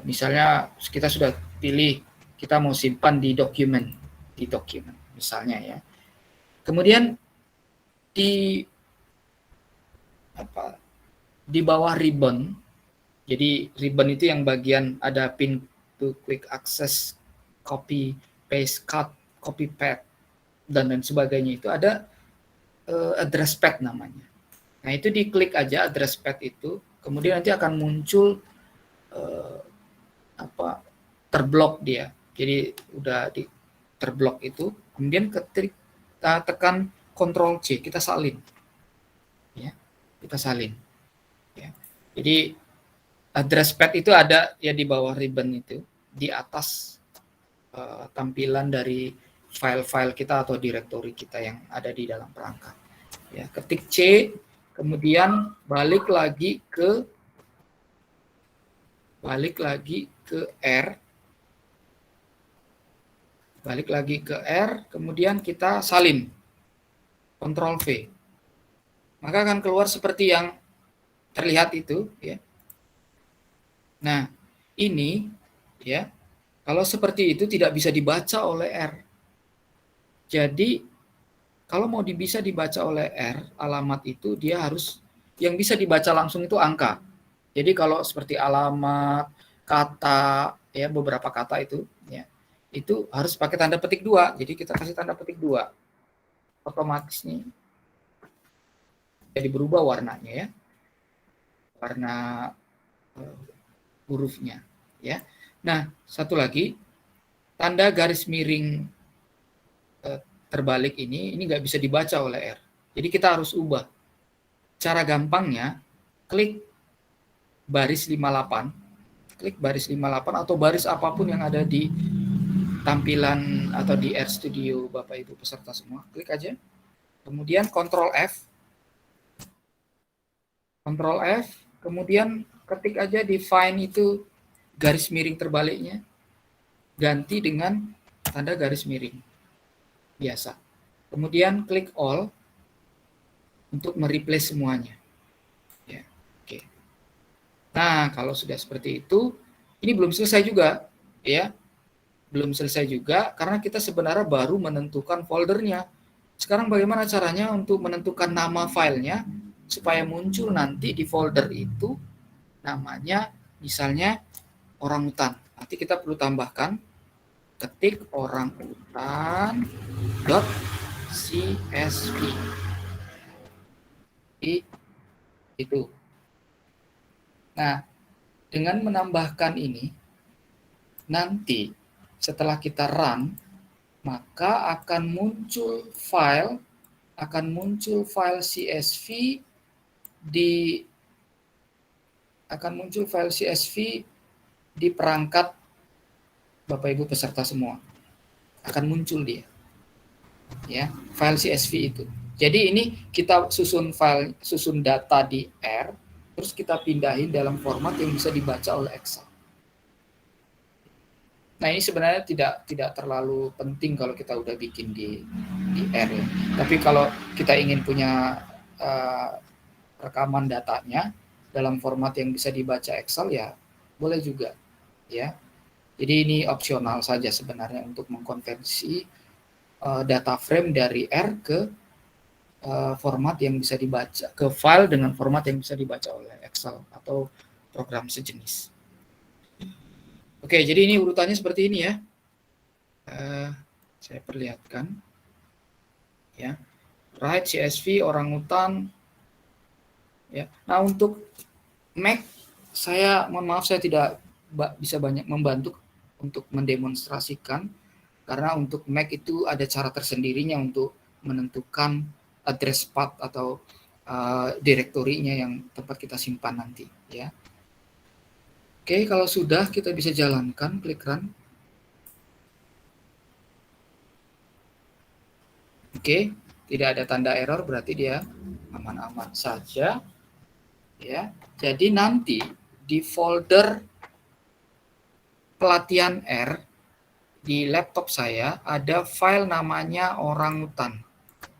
misalnya kita sudah pilih kita mau simpan di dokumen misalnya, ya. Kemudian di bawah ribbon, jadi ribbon itu yang bagian ada pin to quick access, copy paste, cut, copy paste, dan lain sebagainya, itu ada address path namanya. Nah, itu diklik aja address path itu, kemudian nanti akan muncul terblok dia. Jadi udah di terblok itu, kemudian kita tekan Ctrl C, kita salin. Ya, kita salin. Ya. Jadi address pad itu ada ya di bawah ribbon itu, di atas tampilan dari file-file kita atau direktori kita yang ada di dalam perangkat. Ya, ketik C, kemudian balik lagi ke R, kemudian kita salin, Ctrl V. Maka akan keluar seperti yang terlihat itu, ya. Nah, ini ya, kalau seperti itu tidak bisa dibaca oleh R. Jadi kalau mau bisa dibaca oleh R, alamat itu dia harus yang bisa dibaca langsung itu angka. Jadi kalau seperti alamat, kata, ya beberapa kata itu, ya itu harus pakai tanda petik 2. Jadi kita kasih tanda petik 2. Otomatis nih jadi berubah warnanya ya. Warna hurufnya ya. Nah, satu lagi tanda garis miring terbalik ini nggak bisa dibaca oleh R. Jadi kita harus ubah. Cara gampangnya klik baris 58, klik baris 58 atau baris apapun yang ada di tampilan atau di RStudio Bapak Ibu peserta semua, klik aja. Kemudian Ctrl F, kemudian ketik aja define itu garis miring terbaliknya, ganti dengan tanda garis miring biasa. Kemudian klik all untuk mereplace semuanya. Ya, oke. Nah, kalau sudah seperti itu, ini belum selesai juga, ya. Belum selesai juga karena kita sebenarnya baru menentukan foldernya. Sekarang bagaimana caranya untuk menentukan nama filenya supaya muncul nanti di folder itu namanya misalnya orangutan. Nanti kita perlu tambahkan ketik orangutan.csv. Itu. Nah, dengan menambahkan ini nanti setelah kita run, maka akan muncul file CSV di perangkat Bapak Ibu peserta semua. Akan muncul dia. Ya, file CSV itu. Jadi ini kita susun data di R, terus kita pindahin dalam format yang bisa dibaca oleh Excel. Nah, ini sebenarnya tidak terlalu penting kalau kita udah bikin di R ya. Tapi kalau kita ingin punya rekaman datanya dalam format yang bisa dibaca Excel ya boleh juga ya. Jadi ini opsional saja sebenarnya untuk mengkonversi data frame dari R ke format yang bisa dibaca, ke file dengan format yang bisa dibaca oleh Excel atau program sejenis. Oke, jadi ini urutannya seperti ini ya. Saya perlihatkan. Ya, write CSV orangutan. Ya. Nah, untuk Mac, saya mohon maaf saya tidak bisa banyak membantu untuk mendemonstrasikan karena untuk Mac itu ada cara tersendirinya untuk menentukan address path atau direktorinya yang tempat kita simpan nanti. Ya. Oke, kalau sudah kita bisa jalankan, klik run. Oke, tidak ada tanda error berarti dia aman-aman saja. Ya, jadi nanti di folder pelatihan R di laptop saya ada file namanya orangutan.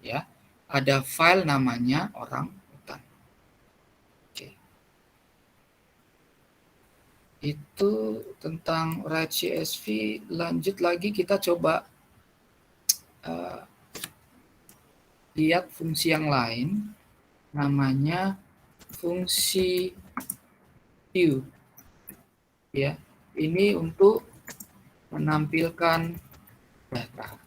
Ya, ada file namanya orangutan. Oke. Itu tentang write CSV. Lanjut lagi kita coba lihat fungsi yang lain namanya fungsi view ya, ini untuk menampilkan data.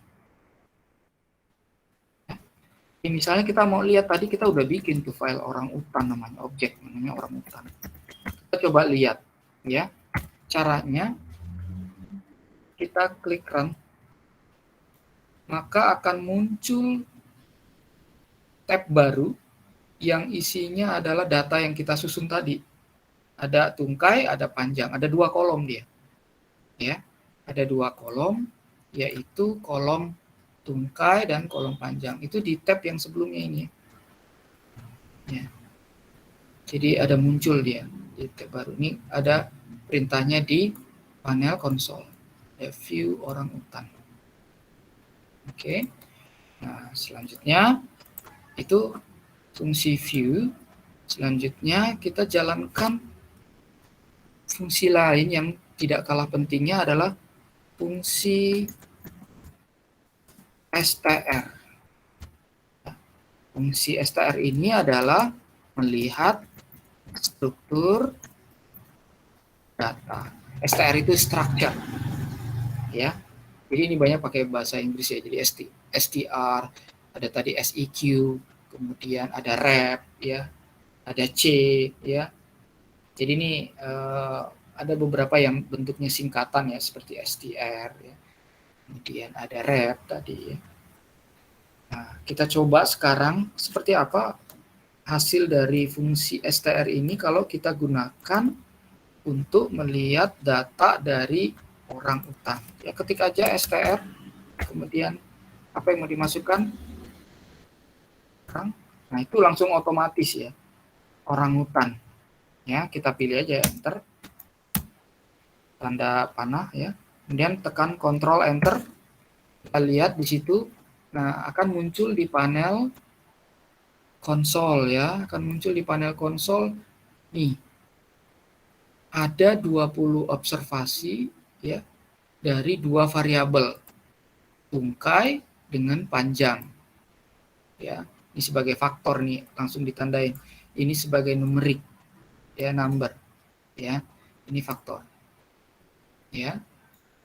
Misalnya kita mau lihat tadi kita udah bikin tuh file orang utan namanya, objek namanya orang utan. Kita coba lihat ya. Caranya kita klik run, maka akan muncul tab baru yang isinya adalah data yang kita susun tadi. Ada tungkai, ada panjang, ada 2 kolom dia. Ya. Ada 2 kolom, yaitu kolom tungkai dan kolom panjang. Itu di tab yang sebelumnya ini. Ya. Jadi ada muncul dia di tab baru. Ini ada perintahnya di panel konsol. Ada view orang utan. Oke. Nah, selanjutnya itu fungsi view. Selanjutnya kita jalankan fungsi lain yang tidak kalah pentingnya adalah fungsi str. Fungsi str ini adalah melihat struktur data. str itu structure, ya. Jadi ini banyak pakai bahasa Inggris ya. Jadi str, ada tadi seq, kemudian ada rep, ya, ada c, ya. Jadi ini ada beberapa yang bentuknya singkatan ya, seperti str, ya. Kemudian ada rep tadi. Ya. Nah, kita coba sekarang seperti apa hasil dari fungsi str ini kalau kita gunakan untuk melihat data dari orang utan. Ya, ketik aja str, kemudian apa yang mau dimasukkan? Nah, itu langsung otomatis ya, orang utan. Ya, kita pilih aja enter, tanda panah ya. Kemudian tekan Ctrl Enter. Kita lihat di situ. Nah, akan muncul di panel konsol ya, akan muncul di panel konsol nih. Ada 20 observasi ya dari 2 variabel, tungkai dengan panjang. Ya, ini sebagai faktor nih, langsung ditandain. Ini sebagai numerik ya, number. Ya, ini faktor. Ya.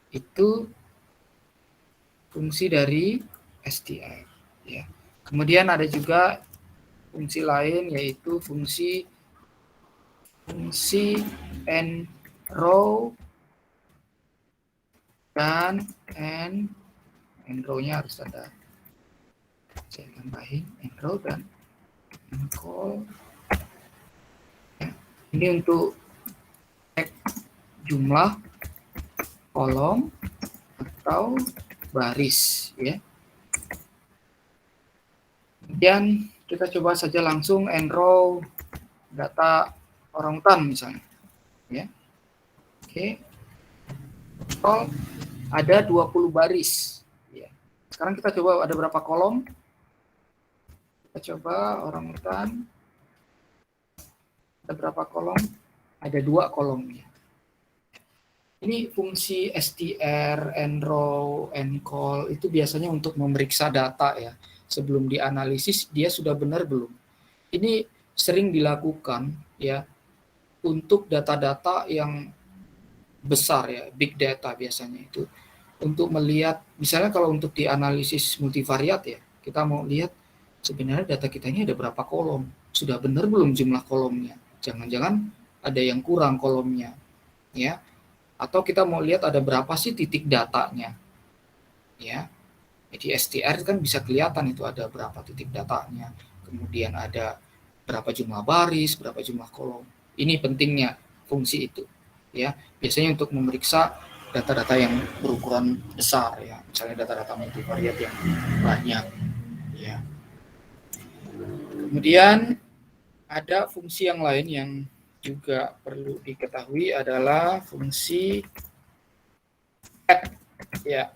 Itu fungsi dari str ya. Kemudian ada juga fungsi lain yaitu fungsi enrow dan enrow-nya harus ada. Saya tambahin enrow dan encall. Ya. Ini untuk cek jumlah kolom atau baris ya. Kemudian kita coba saja langsung enrow data orang utan misalnya ya. Oke. Kontrol ada 20 baris ya. Sekarang kita coba ada berapa kolom? Kita coba orang utan ada berapa kolom? Ada 2 kolomnya. Ini fungsi str, enrow, encall itu biasanya untuk memeriksa data ya. Sebelum dianalisis dia sudah benar belum. Ini sering dilakukan ya untuk data-data yang besar ya, big data biasanya itu. Untuk melihat, misalnya kalau untuk dianalisis multivariat ya, kita mau lihat sebenarnya data kita ini ada berapa kolom. Sudah benar belum jumlah kolomnya? Jangan-jangan ada yang kurang kolomnya ya. Atau kita mau lihat ada berapa sih titik datanya. Ya. Jadi str kan bisa kelihatan itu ada berapa titik datanya. Kemudian ada berapa jumlah baris, berapa jumlah kolom. Ini pentingnya fungsi itu. Ya, biasanya untuk memeriksa data-data yang berukuran besar ya. Misalnya data-data multivariat yang banyak ya. Kemudian ada fungsi yang lain yang juga perlu diketahui adalah fungsi head ya.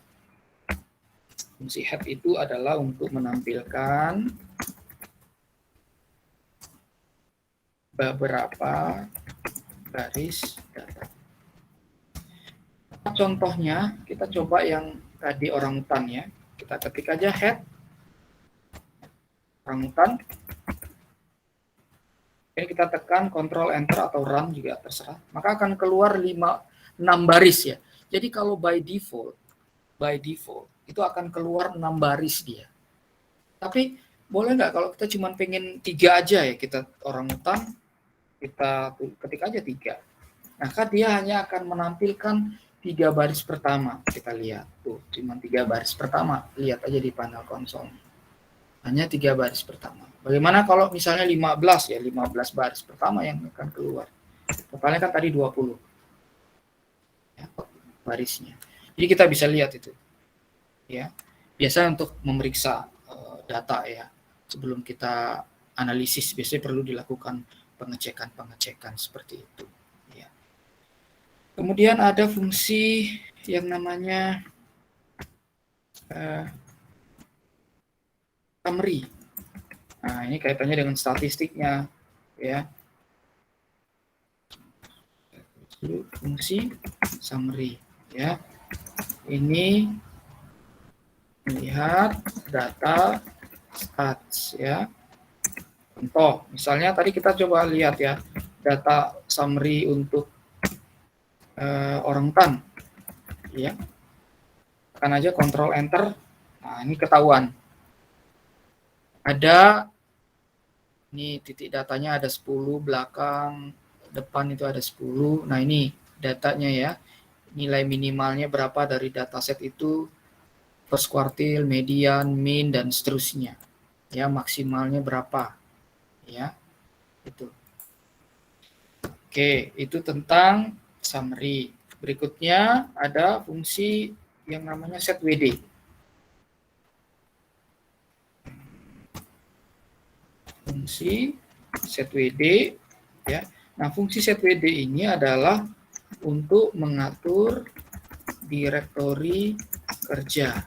Fungsi head itu adalah untuk menampilkan beberapa baris data. Contohnya kita coba yang tadi orang utan ya. Kita ketik aja head orang utan. Ini kita tekan Ctrl Enter atau Run juga terserah. Maka akan keluar 6 baris ya. Jadi kalau by default itu akan keluar 6 baris dia. Tapi boleh nggak kalau kita cuma pengen 3 aja ya, kita orangutan, kita ketik aja 3. Maka dia hanya akan menampilkan 3 baris pertama. Kita lihat tuh, cuma 3 baris pertama. Lihat aja di panel konsol. Hanya 3 baris pertama. Bagaimana kalau misalnya 15 ya, 15 baris pertama yang akan keluar. Totalnya kan tadi 20 ya, barisnya. Jadi kita bisa lihat itu. Ya. Biasanya untuk memeriksa data ya, sebelum kita analisis biasanya perlu dilakukan pengecekan seperti itu. Ya. Kemudian ada fungsi yang namanya summary. Nah, ini kaitannya dengan statistiknya, ya. Fungsi summary, ya. Ini melihat data stats, ya. Contoh, misalnya tadi kita coba lihat ya, data summary untuk orangutan, ya. Tekan aja Ctrl Enter. Nah, ini ketahuan. Ada ini titik datanya ada 10, belakang, depan itu ada 10. Nah, ini datanya ya. Nilai minimalnya berapa dari dataset itu, first quartile, median, mean, dan seterusnya. Ya, maksimalnya berapa. Ya, itu. Oke, itu tentang summary. Berikutnya ada fungsi yang namanya set WD. Fungsi set WD, ya. Nah, fungsi set WD ini adalah untuk mengatur direktori kerja.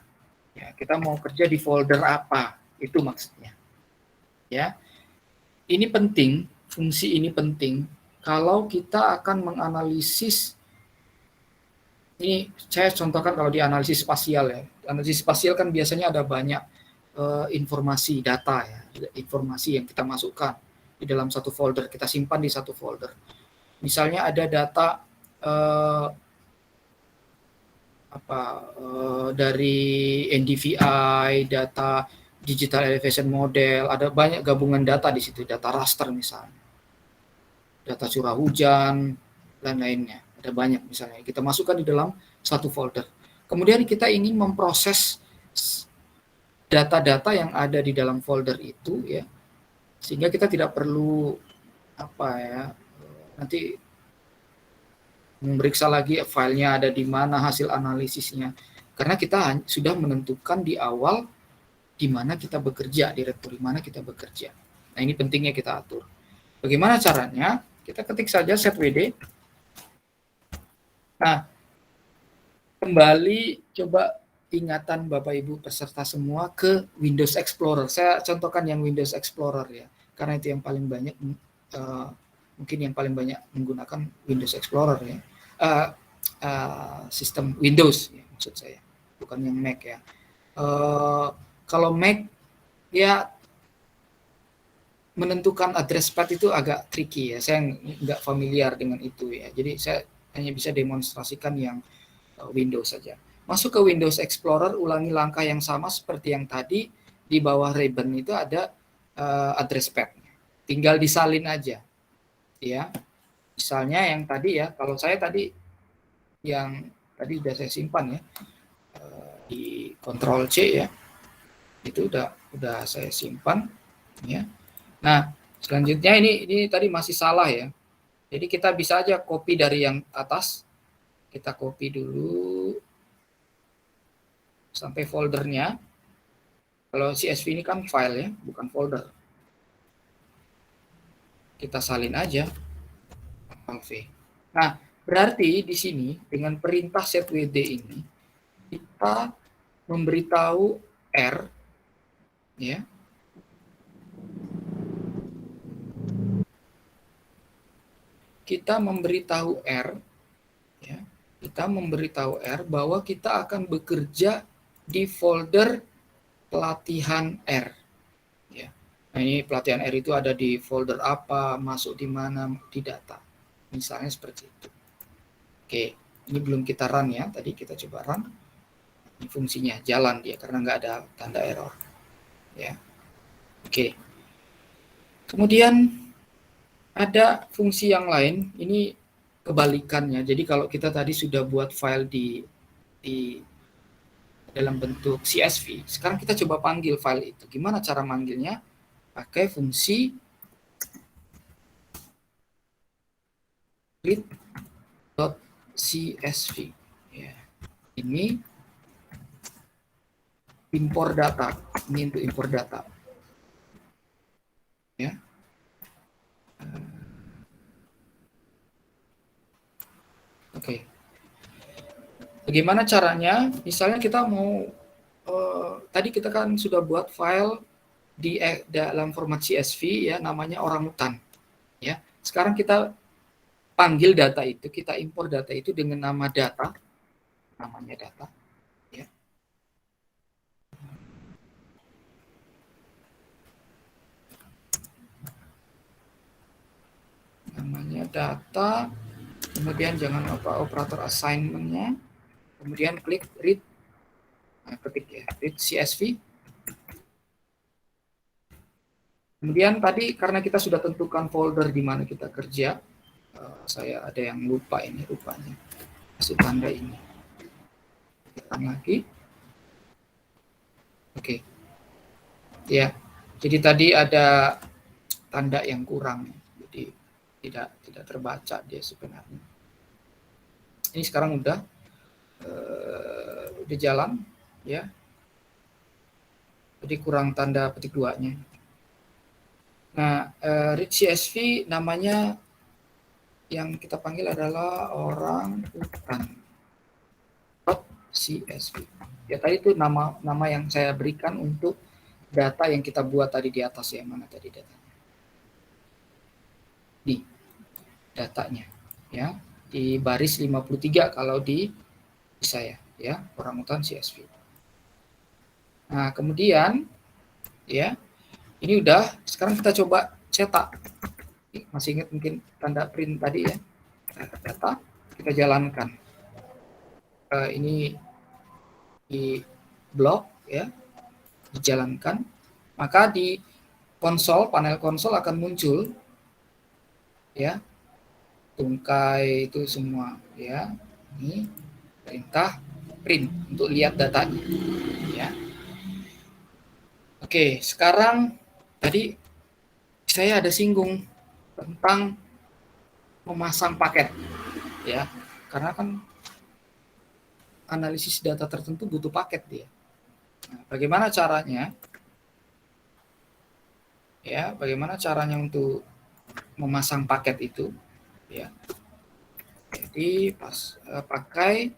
Ya, kita mau kerja di folder apa? Itu maksudnya. Ya. Ini penting, fungsi ini penting kalau kita akan menganalisis. Ini saya contohkan kalau di analisis spasial ya. Analisis spasial kan biasanya ada banyak informasi data ya, informasi yang kita masukkan di dalam satu folder, kita simpan di satu folder. Misalnya ada data dari NDVI, data digital elevation model, ada banyak gabungan data di situ, data raster misalnya, data curah hujan dan lainnya, ada banyak misalnya. Kita masukkan di dalam satu folder. Kemudian kita ingin memproses data-data yang ada di dalam folder itu ya, sehingga kita tidak perlu nanti memeriksa lagi filenya ada di mana, hasil analisisnya, karena kita sudah menentukan di awal di mana kita bekerja, direktori mana kita bekerja. Nah, ini pentingnya kita atur. Bagaimana caranya? Kita ketik saja set WD. Nah, kembali coba ingatan Bapak Ibu peserta semua ke Windows Explorer. Saya contohkan yang Windows Explorer ya, karena itu yang paling banyak, mungkin yang paling banyak menggunakan Windows Explorer ya, sistem Windows ya, maksud saya, bukan yang Mac ya. Kalau Mac ya menentukan address path itu agak tricky ya, saya nggak familiar dengan itu ya, jadi saya hanya bisa demonstrasikan yang Windows saja. Masuk ke Windows Explorer, ulangi langkah yang sama seperti yang tadi. Di bawah ribbon itu ada address path. Tinggal disalin aja. Ya. Misalnya yang tadi ya, kalau saya tadi yang tadi sudah saya simpan ya. Di Ctrl C ya. Itu udah saya simpan ya. Nah, selanjutnya ini tadi masih salah ya. Jadi kita bisa aja copy dari yang atas. Kita copy dulu sampai foldernya. Kalau CSV ini kan file ya, bukan folder. Kita salin aja. Nah, berarti di sini dengan perintah set WD ini kita memberitahu R ya. Kita memberitahu R ya. Kita memberitahu R bahwa kita akan bekerja di folder pelatihan R. Ya. Nah, ini pelatihan R itu ada di folder apa, masuk di mana, di data. Misalnya seperti itu. Oke, ini belum kita run ya. Tadi kita coba run. Ini fungsinya jalan dia karena nggak ada tanda error. Ya. Oke. Kemudian ada fungsi yang lain, ini kebalikannya. Jadi kalau kita tadi sudah buat file di dalam bentuk CSV, sekarang kita coba panggil file itu. Gimana cara manggilnya? Pakai fungsi read.csv. Ya. Ini impor data. Ini untuk impor data. Ya. Oke. Bagaimana caranya? Misalnya kita mau tadi kita kan sudah buat file di dalam format CSV ya, namanya orangutan. Ya. Sekarang kita panggil data itu, kita impor data itu dengan nama data, namanya data. Ya. Namanya data, kemudian jangan lupa operator assignment-nya, kemudian klik read, ketik ya, read CSV. Kemudian tadi karena kita sudah tentukan folder di mana kita kerja, saya ada yang lupa ini rupanya, kasih tanda ini. Tekan lagi. Oke. Ya. Jadi tadi ada tanda yang kurang. Jadi tidak terbaca dia sebenarnya. Ini sekarang udah jalan ya. Jadi kurang tanda petik 2-nya. Nah, read CSV namanya yang kita panggil adalah orangutan CSV. Ya tadi itu nama yang saya berikan untuk data yang kita buat tadi di atas ya, mana tadi datanya. Di datanya ya, di baris 53 kalau di saya ya, orangutan CSV. Nah, kemudian ya, ini udah, sekarang kita coba cetak. Masih ingat mungkin tanda print tadi ya, data kita jalankan. Ini di blok ya, dijalankan, maka di konsol, panel konsol akan muncul ya, tungkai itu semua ya. Ini perintah print untuk lihat datanya ya. Oke, sekarang tadi saya ada singgung tentang memasang paket ya, karena kan analisis data tertentu butuh paket dia. Nah, bagaimana caranya? Ya, bagaimana caranya untuk memasang paket itu? Ya, jadi pakai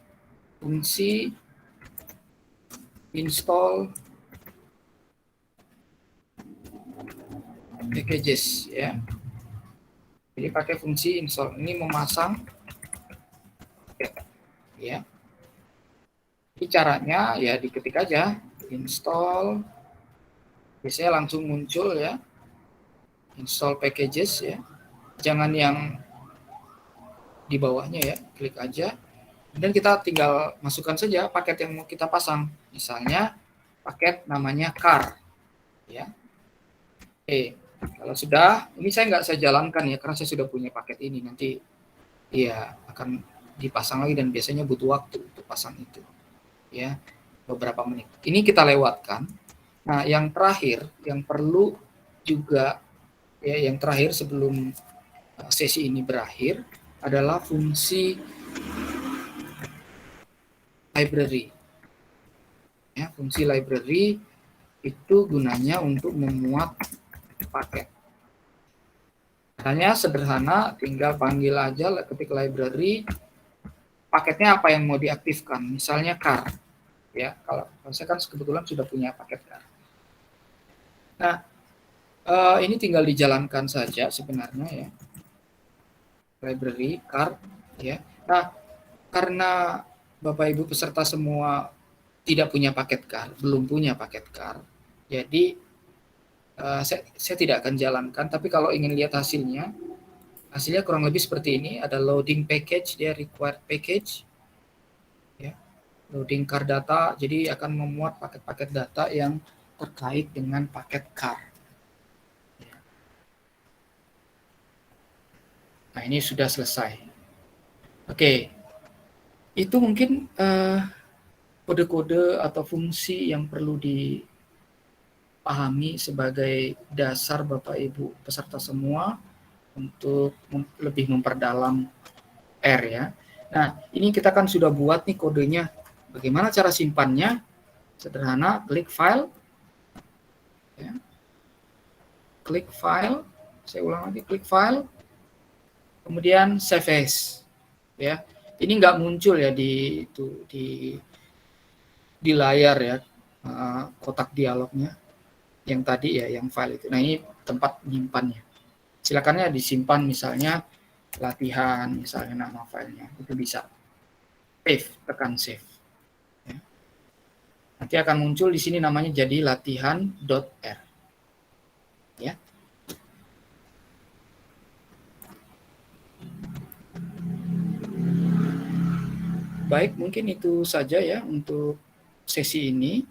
fungsi install packages ya. Jadi pakai fungsi install ini memasang paket ya. Ini caranya ya diketik aja install, biasanya langsung muncul ya, install packages ya, jangan yang di bawahnya ya, klik aja dan kita tinggal masukkan saja paket yang mau kita pasang, misalnya paket namanya car ya. Oke, kalau sudah, ini saya jalankan ya karena saya sudah punya paket ini, nanti ya akan dipasang lagi dan biasanya butuh waktu untuk pasang itu ya, beberapa menit. Ini kita lewatkan. Nah, yang terakhir yang perlu juga ya, yang terakhir sebelum sesi ini berakhir adalah fungsi library. Ya, fungsi library itu gunanya untuk memuat paket. Caranya sederhana, tinggal panggil aja, ketik library, paketnya apa yang mau diaktifkan, misalnya car. Ya, kalau saya kan kebetulan sudah punya paket car. Nah, ini tinggal dijalankan saja sebenarnya ya, library car ya. Nah, karena Bapak Ibu peserta semua tidak punya paket car, belum punya paket car, jadi saya tidak akan jalankan. Tapi kalau ingin lihat hasilnya kurang lebih seperti ini. Ada loading package, dia required package ya, loading car data, jadi akan memuat paket-paket data yang terkait dengan paket car Nah, ini sudah selesai. Oke, itu mungkin kode-kode atau fungsi yang perlu dipahami sebagai dasar Bapak Ibu peserta semua untuk lebih memperdalam R ya. Nah, ini kita kan sudah buat nih kodenya. Bagaimana cara simpannya? Sederhana, klik file, ya. Klik file, saya ulang lagi, klik file, kemudian save as, ya. Ini nggak muncul ya di layar ya, kotak dialognya yang tadi ya, yang file itu. Nah, ini tempat menyimpannya. Silakan ya disimpan misalnya latihan, misalnya nama filenya, itu bisa. Save, tekan save. Ya. Nanti akan muncul di sini namanya jadi latihan.r. Ya. Baik, mungkin itu saja ya untuk sesi ini.